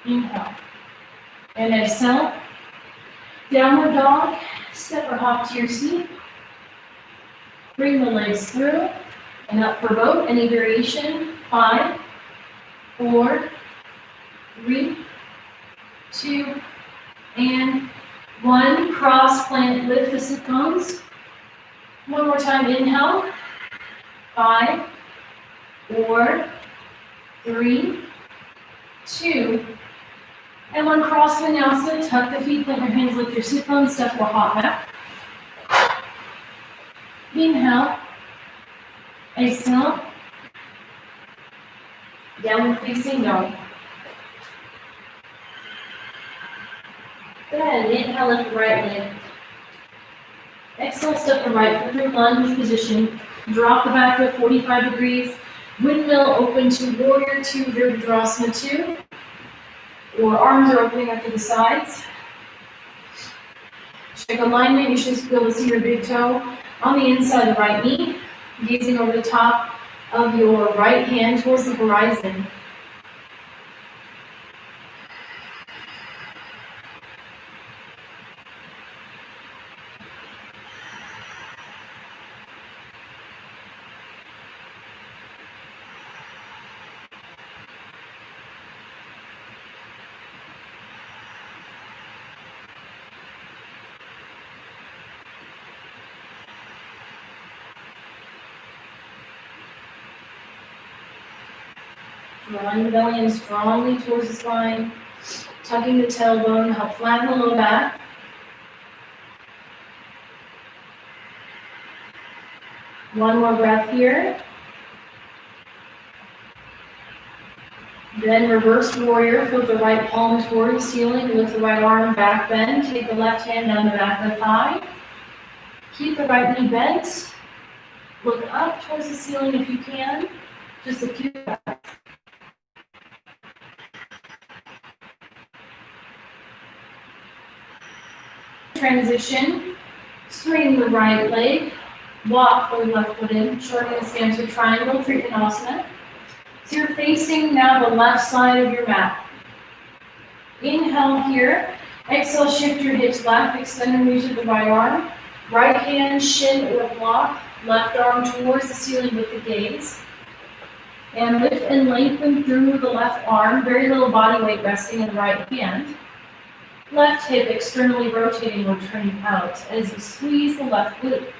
S1: Inhale. And exhale. Downward dog, step or hop to your seat. Bring the legs through and up for boat. Any variation. 5, 4, 3, 2, and 1. Cross plant, lift the sit bones. One more time, inhale. 5, 4, 3, 2, and 1. Cross vinyasa, tuck the feet, plant your hands, lift your sit bones, step or hop back. Inhale, exhale, downward facing dog. Good, inhale, lift the right leg. Exhale, step the right foot through lunge position. Drop the back foot 45 degrees. Windmill open to warrior 2, Virabhadrasana 2. Or arms are opening up to the sides. Check alignment. You should be able to see your big toe on the inside of the right knee. Gazing over the top of your right hand towards the horizon. Drawing the belly in strongly towards the spine, tucking the tailbone, help flatten the low back. One more breath here. Then reverse warrior, flip the right palm towards the ceiling, lift the right arm, back bend, take the left hand down the back of the thigh. Keep the right knee bent. Look up towards the ceiling if you can. Just a few breaths. Transition, straighten the right leg, walk the left foot in, shortening the stance to triangle, Trikonasana. So you're facing now the left side of your mat. Inhale here, exhale, shift your hips left, extend and reach with the right arm. Right hand, shin or block, left arm towards the ceiling with the gaze. And lift and lengthen through the left arm, very little body weight resting in the right hand. Left hip externally rotating or turning out as you squeeze the left glute.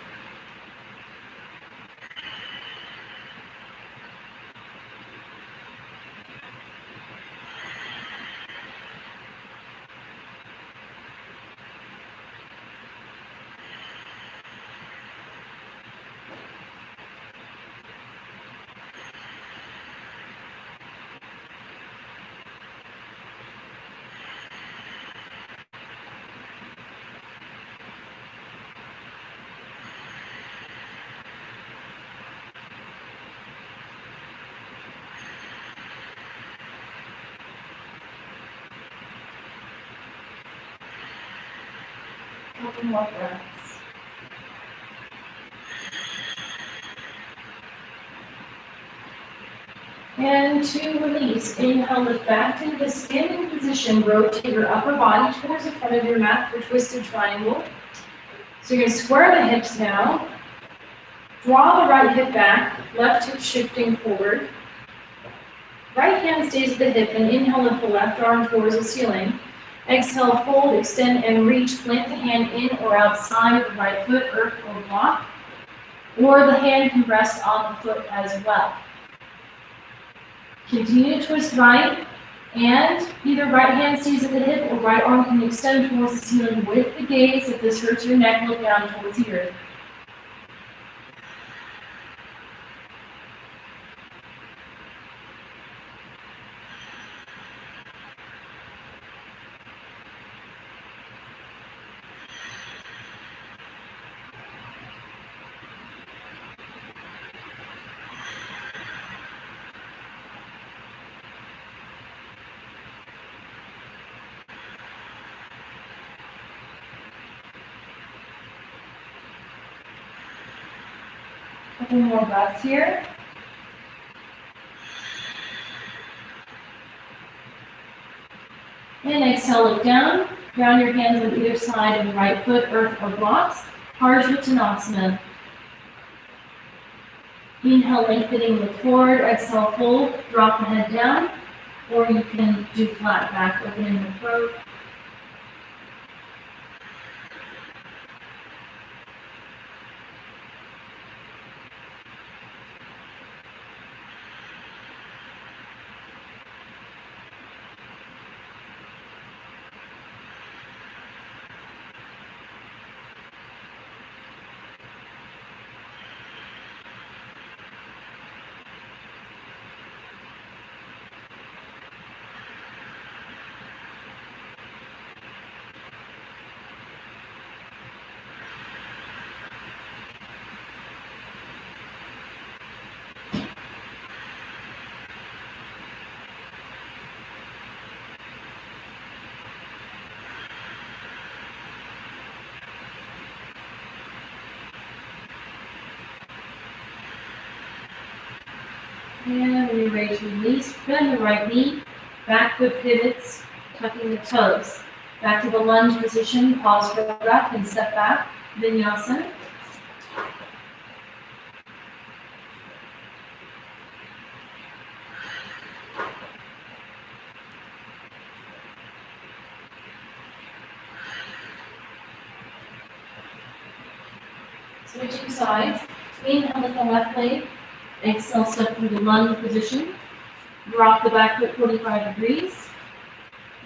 S1: Couple more breaths. And to release, inhale, lift back to the standing position. Rotate your upper body towards the front of your mat for twisted triangle. So you're going to square the hips now. Draw the right hip back, left hip shifting forward. Right hand stays at the hip, and inhale, lift the left arm towards the ceiling. Exhale, fold, extend, and reach. Plant the hand in or outside of the right foot, earth, or block. Or the hand can rest on the foot as well. Continue to twist right, and either right hand stays at the hip or right arm can extend towards the ceiling with the gaze. If this hurts your neck, look down towards the earth. Couple more breaths here. And exhale, look down. Ground your hands on either side of the right foot, earth, or blocks. Parsvottanasana. Inhale, lengthening, look forward. Exhale, fold. Drop the head down. Or you can do flat back, opening the throat. And when you're ready to release, bend the right knee, back foot pivots, tucking the toes. Back to the lunge position, pause for the breath and step back, Vinyasa. Switching sides, inhale with the left leg. Exhale, step through the lunge position. Drop the back foot 45 degrees.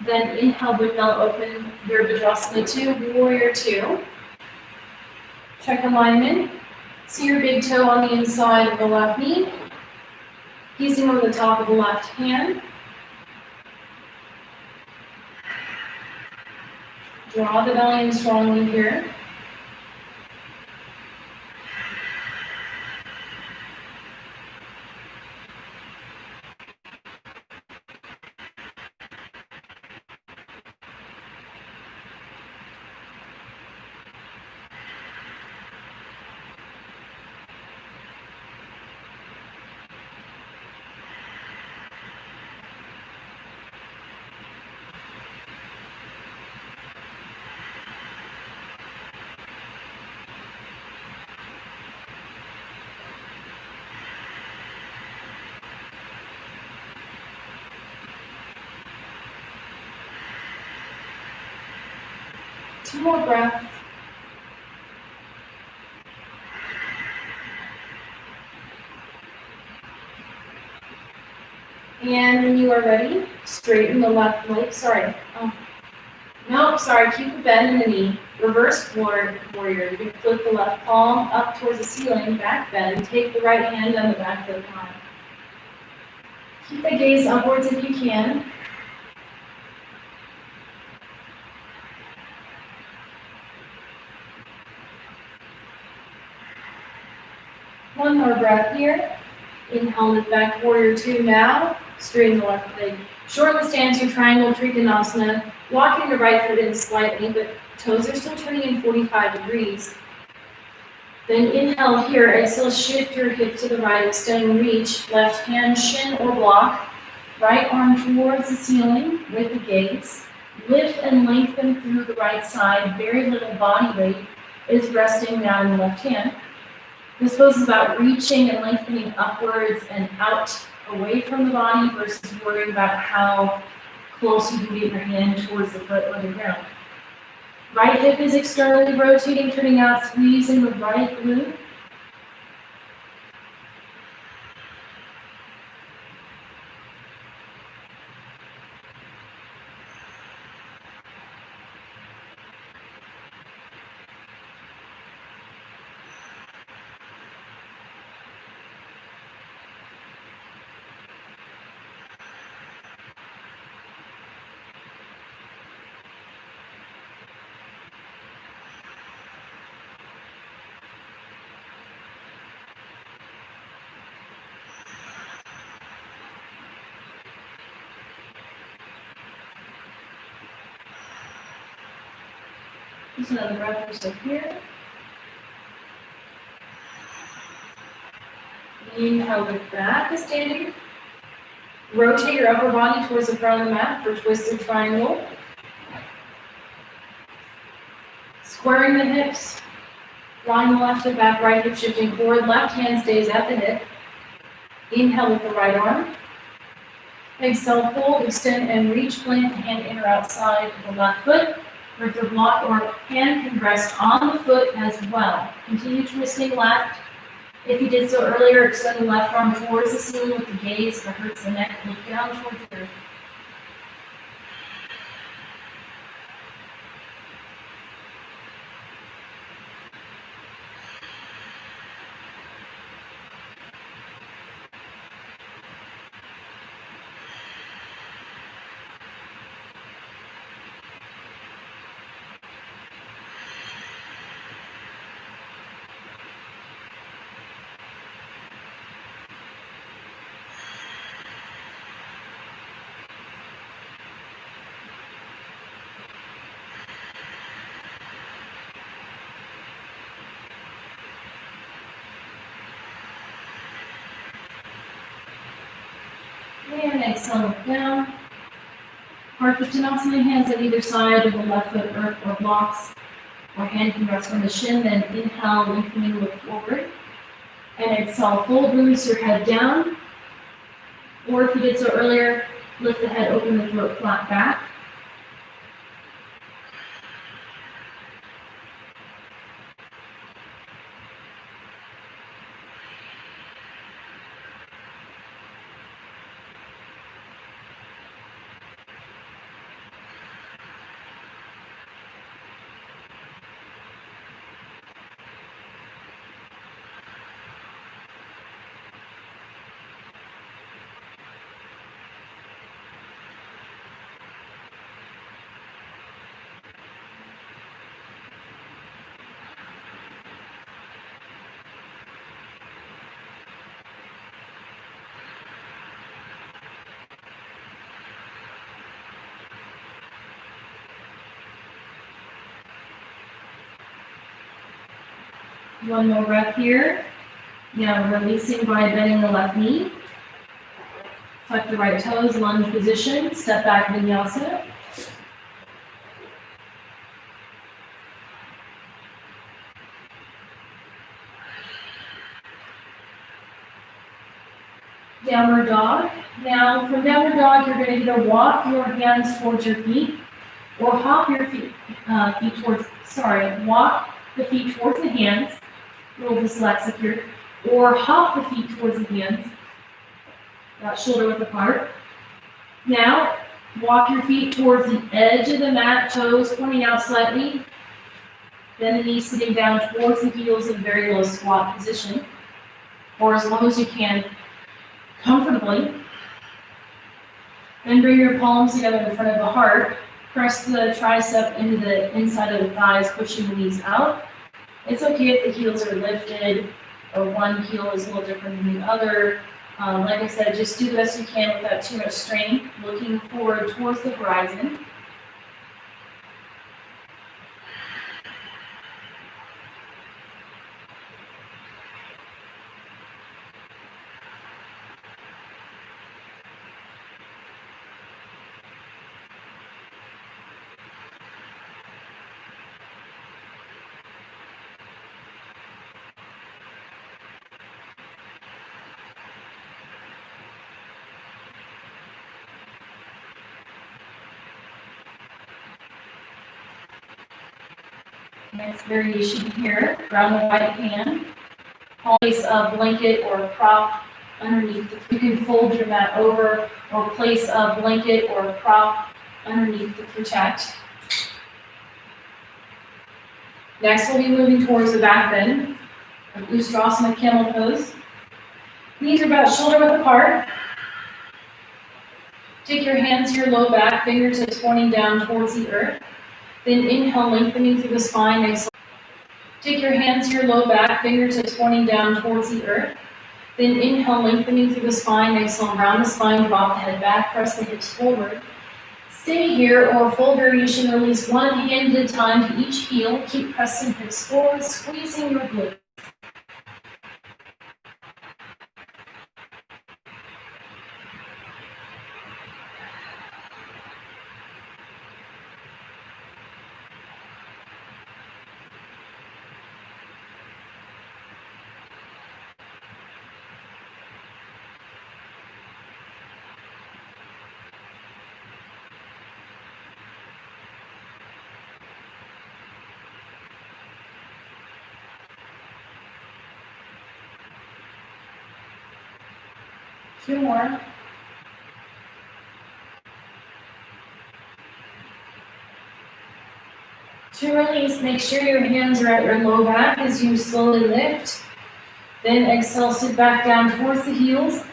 S1: Then inhale, big bell open, Virabhadrasana 2, Warrior 2. Check alignment. See your big toe on the inside of the left knee. Gazing over the top of the left hand. Draw the belly in strongly here. Two more breaths. And when you are ready, straighten the left leg. Keep the bend in the knee. Reverse forward warrior. You can flip the left palm up towards the ceiling, back bend. Take the right hand on the back of the palm. Keep the gaze upwards if you can. One more breath here. Inhale, lift back, warrior 2 now. Straighten the left leg. Shorten the stance, your triangle trikonasana. Walking the right foot in slightly, but toes are still turning in 45 degrees. Then inhale here, exhale, shift your hip to the right, extend and reach, left hand shin or block, right arm towards the ceiling with the gaze. Lift and lengthen through the right side, very little body weight is resting down in the left hand. This pose is about reaching and lengthening upwards and out away from the body versus worrying about how close you can get your hand towards the foot or the ground. Right hip is externally rotating, turning out, squeezing the right glute. Just another breath or so here. Inhale, lift back to standing. Rotate your upper body towards the front of the mat for twisted triangle. Squaring the hips. Flying the left hip back, right hip shifting forward. Left hand stays at the hip. Inhale with the right arm. Exhale, fold, extend, and reach. Plant the hand in or outside of the left foot. With the block or hand can rest on the foot as well. Continue twisting left. If you did so earlier, extend the left arm towards the ceiling with the gaze. If it hurts the neck, look down towards the earth. And exhale, look down. Uttanasana, hands at either side of the left foot or blocks. Or hand can rest on the shin, then inhale, lengthening, look forward. And exhale, fold, release your head down. Or if you did so earlier, lift the head, open the throat flat back. One more breath here. Now releasing by bending the left knee. Tuck the right toes, lunge position, step back vinyasa. Downward dog. Now from downward dog, you're going to either walk your hands towards your feet or hop your walk the feet towards the hands. A little dyslexic here. Or hop the feet towards the hands. Shoulder width apart. Now, walk your feet towards the edge of the mat, toes pointing out slightly. Then the knees sitting down towards the heels in very low squat position. Or as long as you can, comfortably. Then bring your palms together in front of the heart. Press the tricep into the inside of the thighs, pushing the knees out. It's okay if the heels are lifted or one heel is a little different than the other. Like I said, just do the best you can without too much strain, looking forward towards the horizon. Next variation here, ground the right hand, place a blanket or a prop underneath. You can fold your mat over or place a blanket or a prop underneath to protect. Next, we'll be moving towards the back bend, Ustrasana camel pose. Knees are about shoulder width apart. Take your hands to your low back, fingertips pointing down towards the earth. Then inhale, lengthening through the spine. Exhale. Take your hands to your low back, fingertips pointing down towards the earth. Then inhale, lengthening through the spine. Exhale, round the spine, drop the head back, press the hips forward. Stay here, or full variation, release one hand at a time to each heel. Keep pressing hips forward, squeezing your glutes. Two more. To release, make sure your hands are at your low back as you slowly lift. Then exhale, sit back down towards the heels.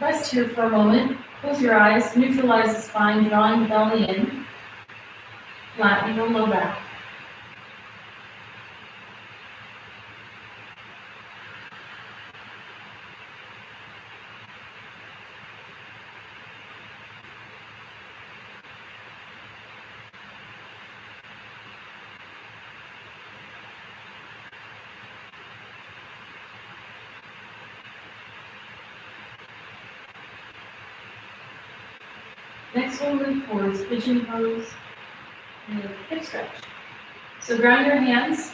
S1: Rest here for a moment. Close your eyes, neutralize the spine, drawing the belly in. Flatten your low back. Next we'll move towards pigeon pose and hip stretch. So ground your hands,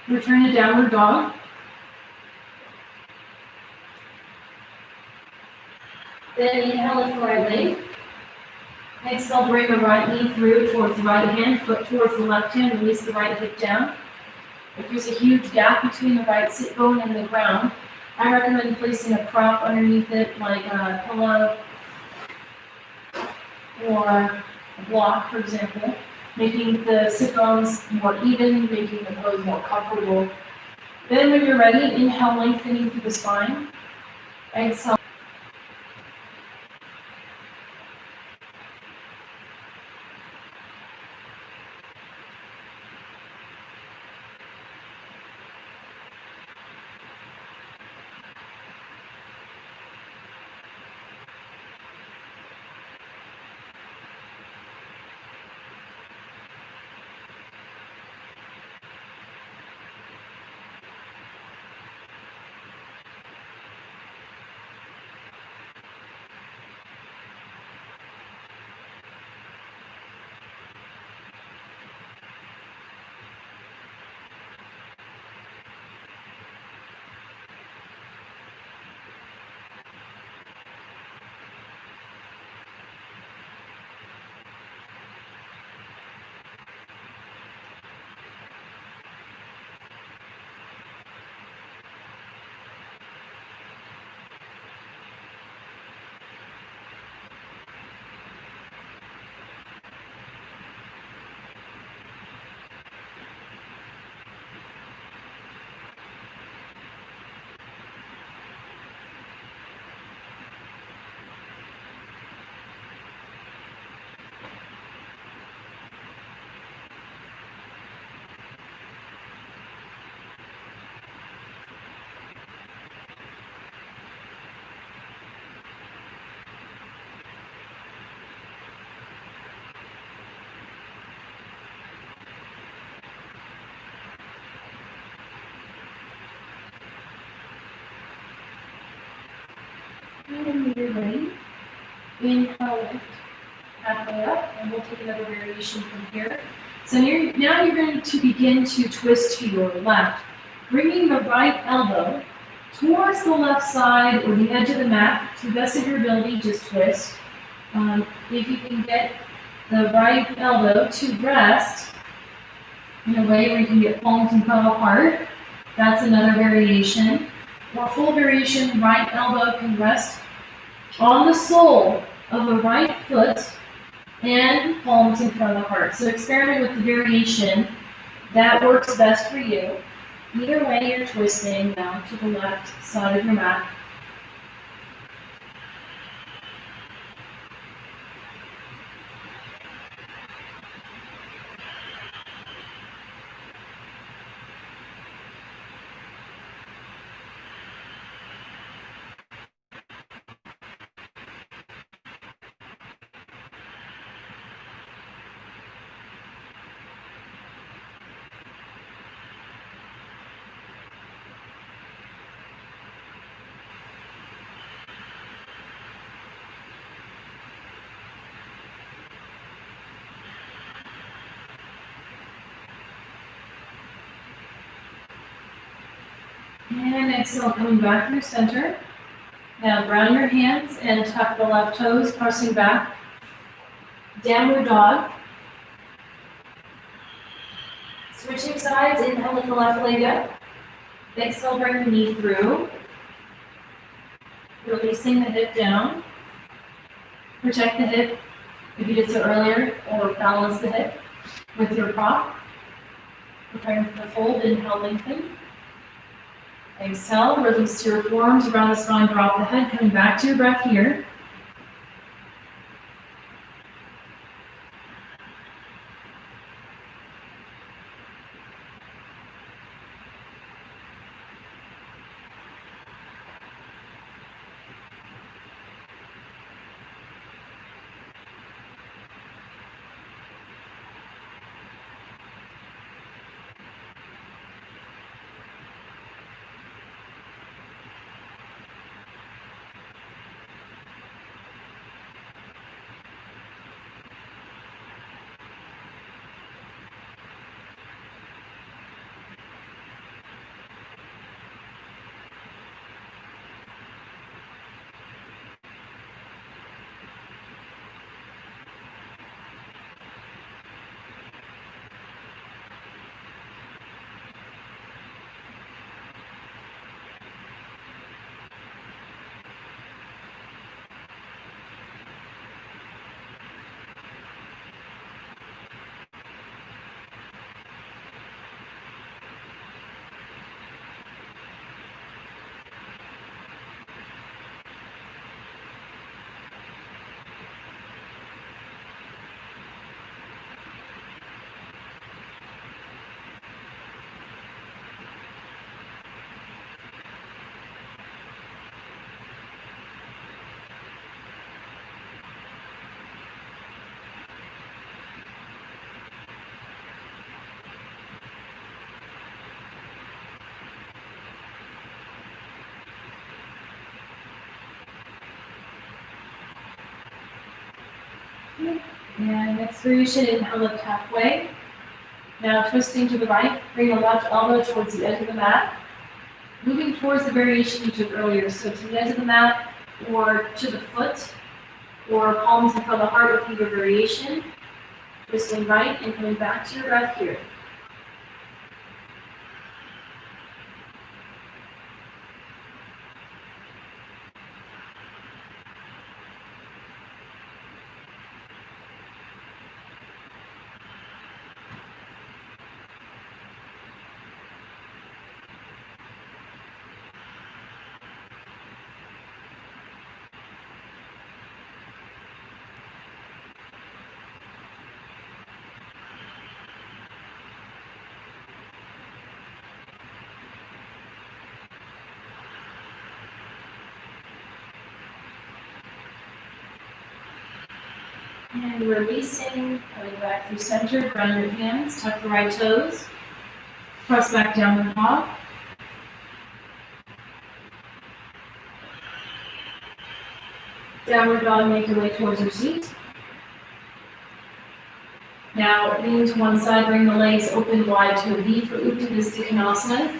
S1: return to downward dog. Then inhale, lift the right leg. Exhale, bring the right knee through towards the right hand, foot towards the left hand, release the right hip down. If there's a huge gap between the right sit bone and the ground, I recommend placing a prop underneath it, like a pillow or a block, for example, making the sit bones more even, making the pose more comfortable. Then when you're ready, inhale, lengthening through the spine. Exhale. And when you're ready, inhale, lift halfway up, and we'll take another variation from here. So now you're going to begin to twist to your left, bringing the right elbow towards the left side or the edge of the mat. To the best of your ability, just twist. If you can get the right elbow to rest in a way where you can get palms and come apart. That's another variation. Or full variation, right elbow can rest on the sole of the right foot and palms in front of the heart. So experiment with the variation that works best for you. Either way, you're twisting down to the left side of your mat. And exhale, coming back through center. Now ground your hands and tuck the left toes, pressing back. Downward dog. Switching sides, inhale, lift the left leg up. Exhale, bring the knee through. Releasing the hip down. Protect the hip if you did so earlier, or balance the hip with your prop. Preparing for the fold, inhale, lengthen. Exhale, release your forearms around the spine, drop the head, coming back to your breath here. And next variation, inhale, lift halfway. Now twisting to the right, bring the left elbow towards the edge of the mat. Moving towards the variation you took earlier, so to the edge of the mat, or to the foot, or palms in front of the heart with either variation. Twisting right and coming back to your breath here. And releasing, coming back through center, ground your hands, tuck the right toes, press back downward dog. Downward dog, make your way towards your seat. Now lean to one side, bring the legs open wide to a V for Uttanasana.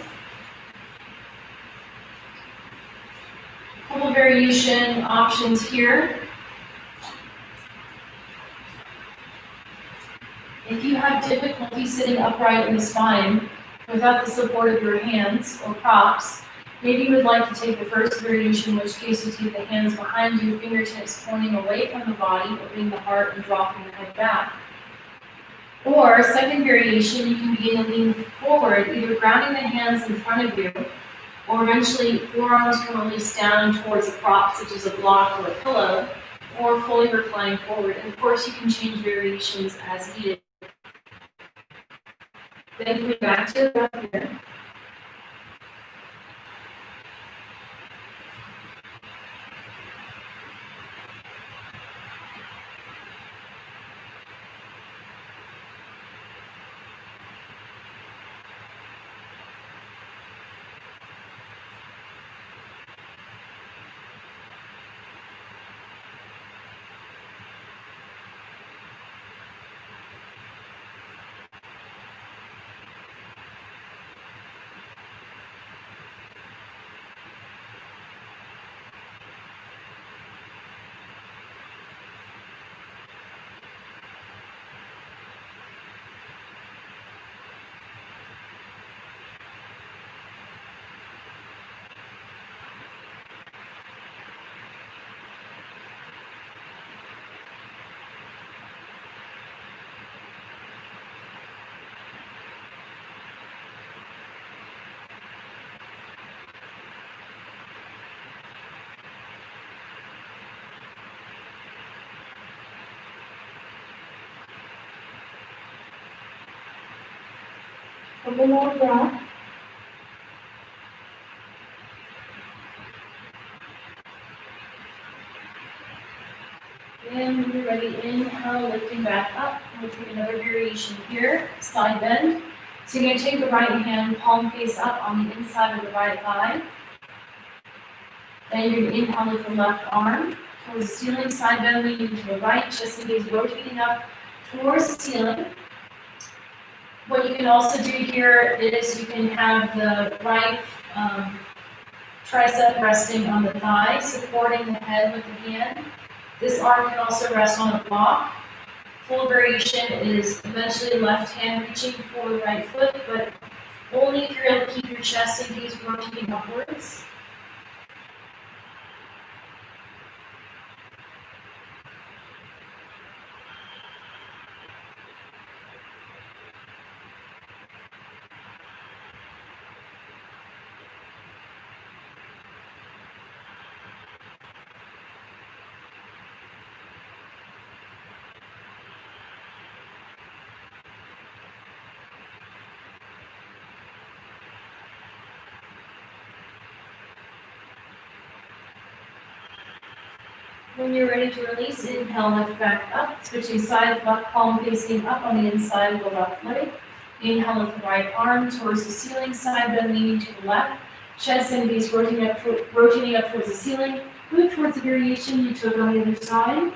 S1: Couple variation options here. If you have difficulty sitting upright in the spine without the support of your hands or props, maybe you would like to take the first variation, in which case you take the hands behind you, fingertips pointing away from the body, opening the heart and dropping the head back. Or, second variation, you can begin to lean forward, either grounding the hands in front of you, or eventually forearms can release down towards a prop, such as a block or a pillow, or fully recline forward. And of course, you can change variations as needed. Then coming back to the breath here. Couple more breath. And when you're ready, inhale, lifting back up. We'll take another variation here, side bend. So you're going to take the right hand, palm face up on the inside of the right thigh. Then you're going to inhale with the left arm towards the ceiling, side bend leaning to the right, chest and gaze rotating up towards the ceiling. What you can also do here is you can have the right tricep resting on the thigh, supporting the head with the hand. This arm can also rest on a block. Full variation is eventually left hand reaching for the right foot, but only if you're able to keep your chest and gaze rotating upwards. When you're ready to release, inhale, lift back up, switching sides, left palm facing up on the inside of the left leg. Inhale with the right arm towards the ceiling, side bend leaning to the left, chest and gaze rotating up towards the ceiling. Move towards the variation you took on the other side.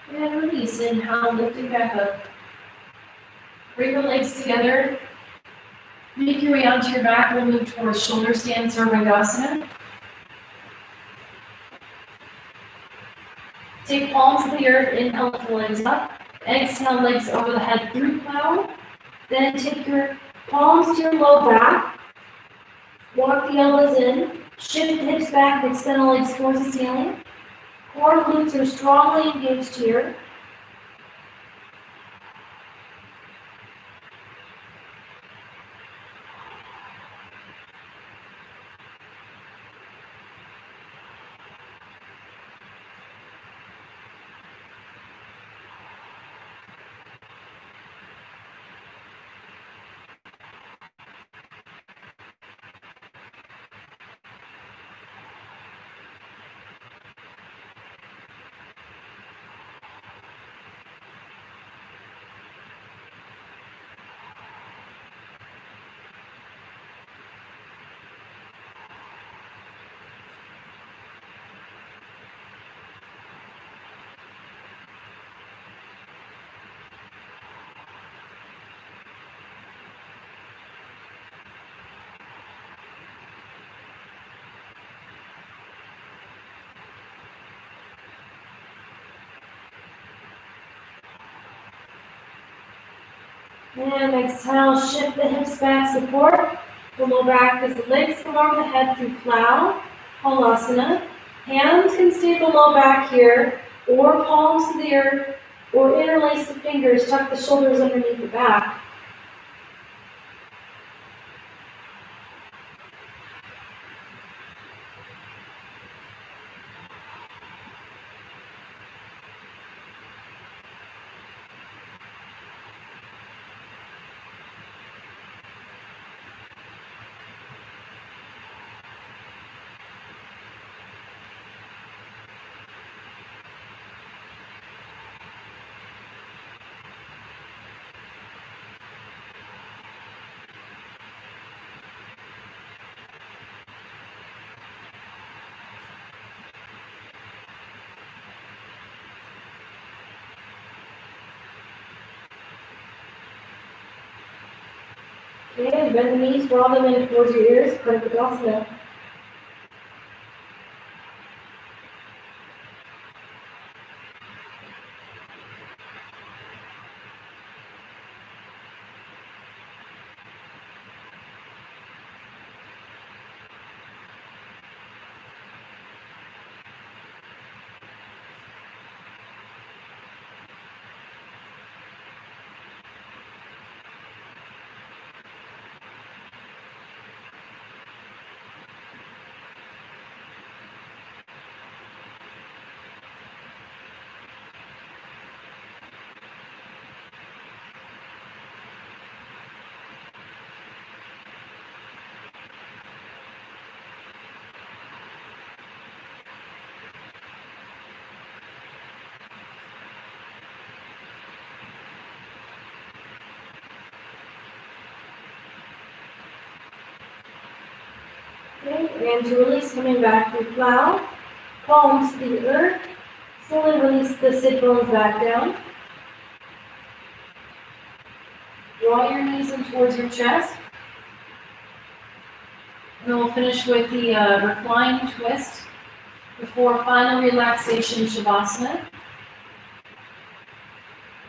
S1: And release, inhale, lifting back up. Bring the legs together. Make your way onto your back. We'll move towards shoulder stance or Vinyasa. Take palms to the earth, inhale, lift the legs up. Exhale, legs over the head through plow. Then take your palms to your low back. Walk the elbows in. Shift the hips back and extend the legs towards the ceiling. Core glutes are strongly engaged here.
S2: And exhale, shift the hips back, support the low back as the legs come over the head through plow, halasana. Hands can stay the low back here, or palms to the earth, or interlace the fingers, tuck the shoulders underneath the back. Okay, bend the knees, draw them in towards your ears, Pranayama. Okay, and to release, coming back through plow, palms to the earth. Slowly release the sit bones back down. Draw your knees in towards your chest. And then we'll finish with the recline twist before final relaxation, Shavasana.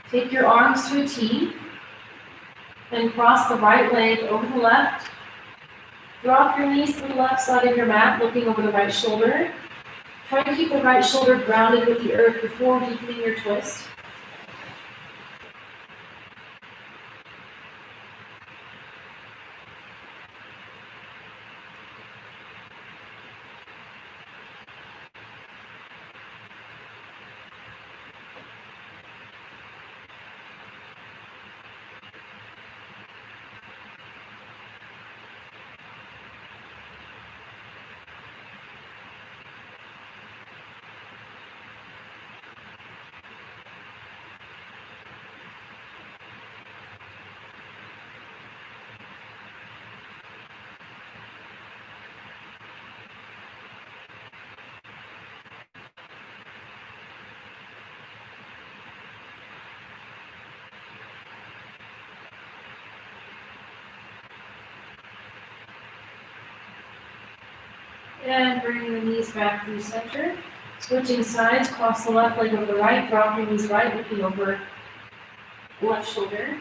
S2: Take your arms to a T. Then cross the right leg over the left. Drop your knees to the left side of your mat, looking over the right shoulder. Try to keep the right shoulder grounded with the earth before deepening your twist. And bring the knees back through center. Switching sides, cross the left leg over the right, drop your knees right, looking over left shoulder.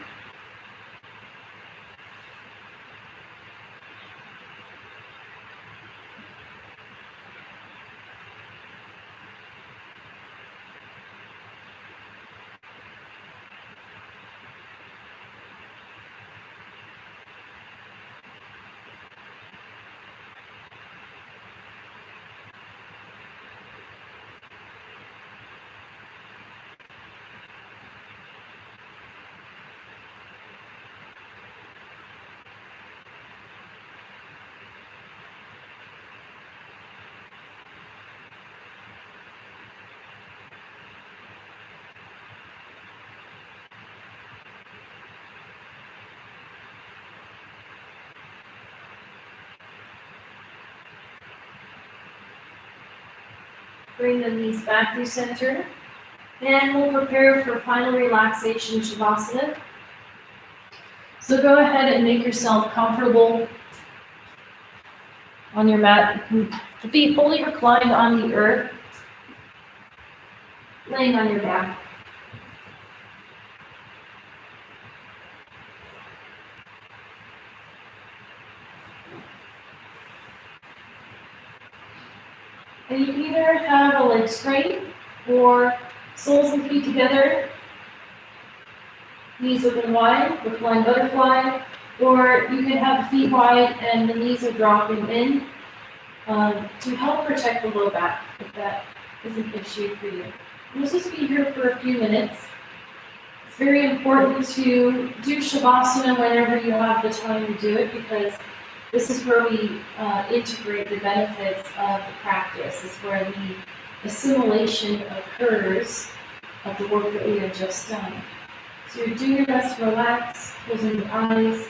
S2: Bring the knees back through center. And we'll prepare for final relaxation, Shavasana. So go ahead and make yourself comfortable on your mat. Be fully reclined on the earth, laying on your back. either have a leg straight or soles and feet together, knees open wide with flying butterfly, or you can have the feet wide and the knees are dropping in to help protect the low back if that is an issue for you. We'll just be here for a few minutes. It's very important to do Shavasana whenever you have the time to do it, because this is where we integrate the benefits of the practice. It's where the assimilation occurs of the work that we have just done. So you're doing your best to relax, closing your eyes.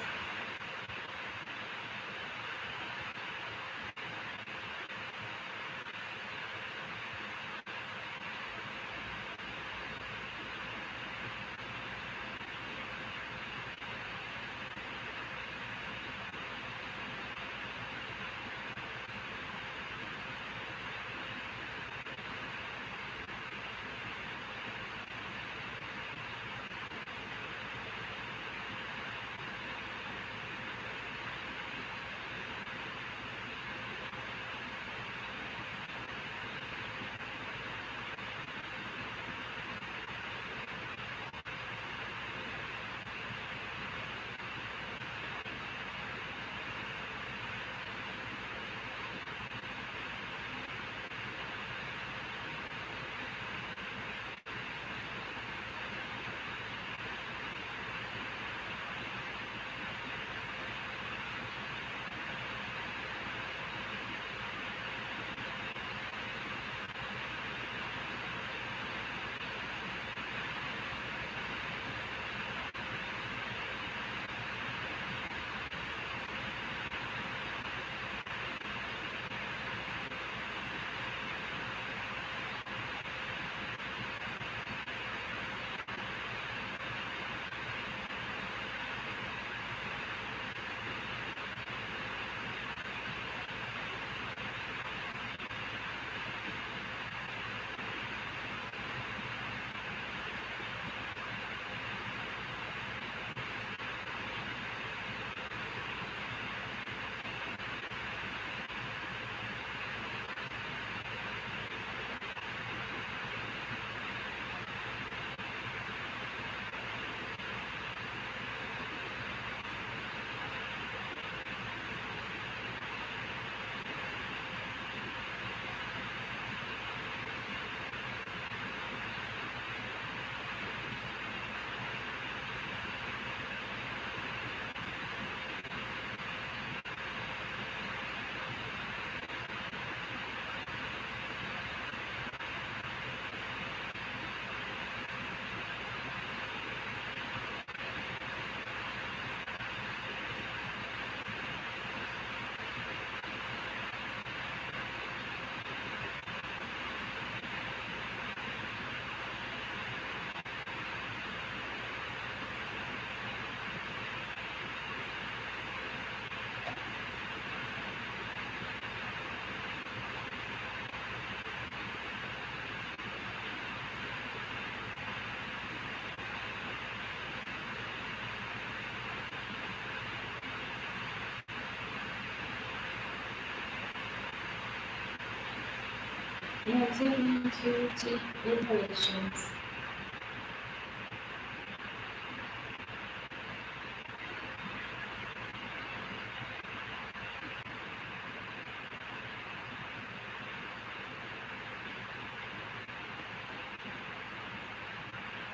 S2: And taking 2 deep inhalations.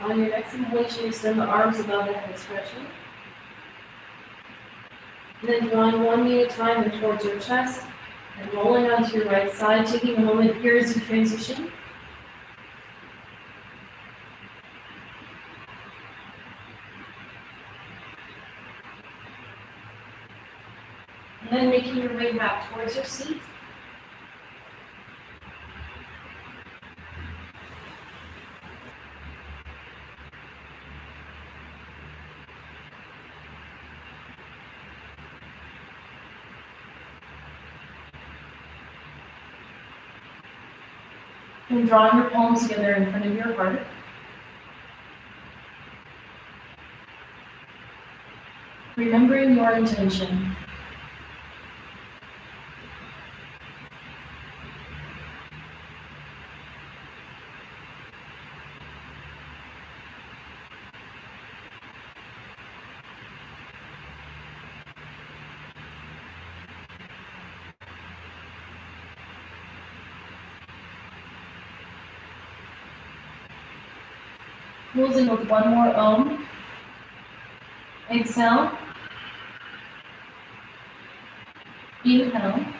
S2: On your next inhalation, extend the arms above the head, stretching. And then drawing one knee at a time and towards your chest, and rolling onto your right side, taking a moment here as you transition. And then making your way back towards your seat. And drawing your palms together in front of your heart. Remembering your intention.
S1: Closing with one more Om. Exhale. Inhale.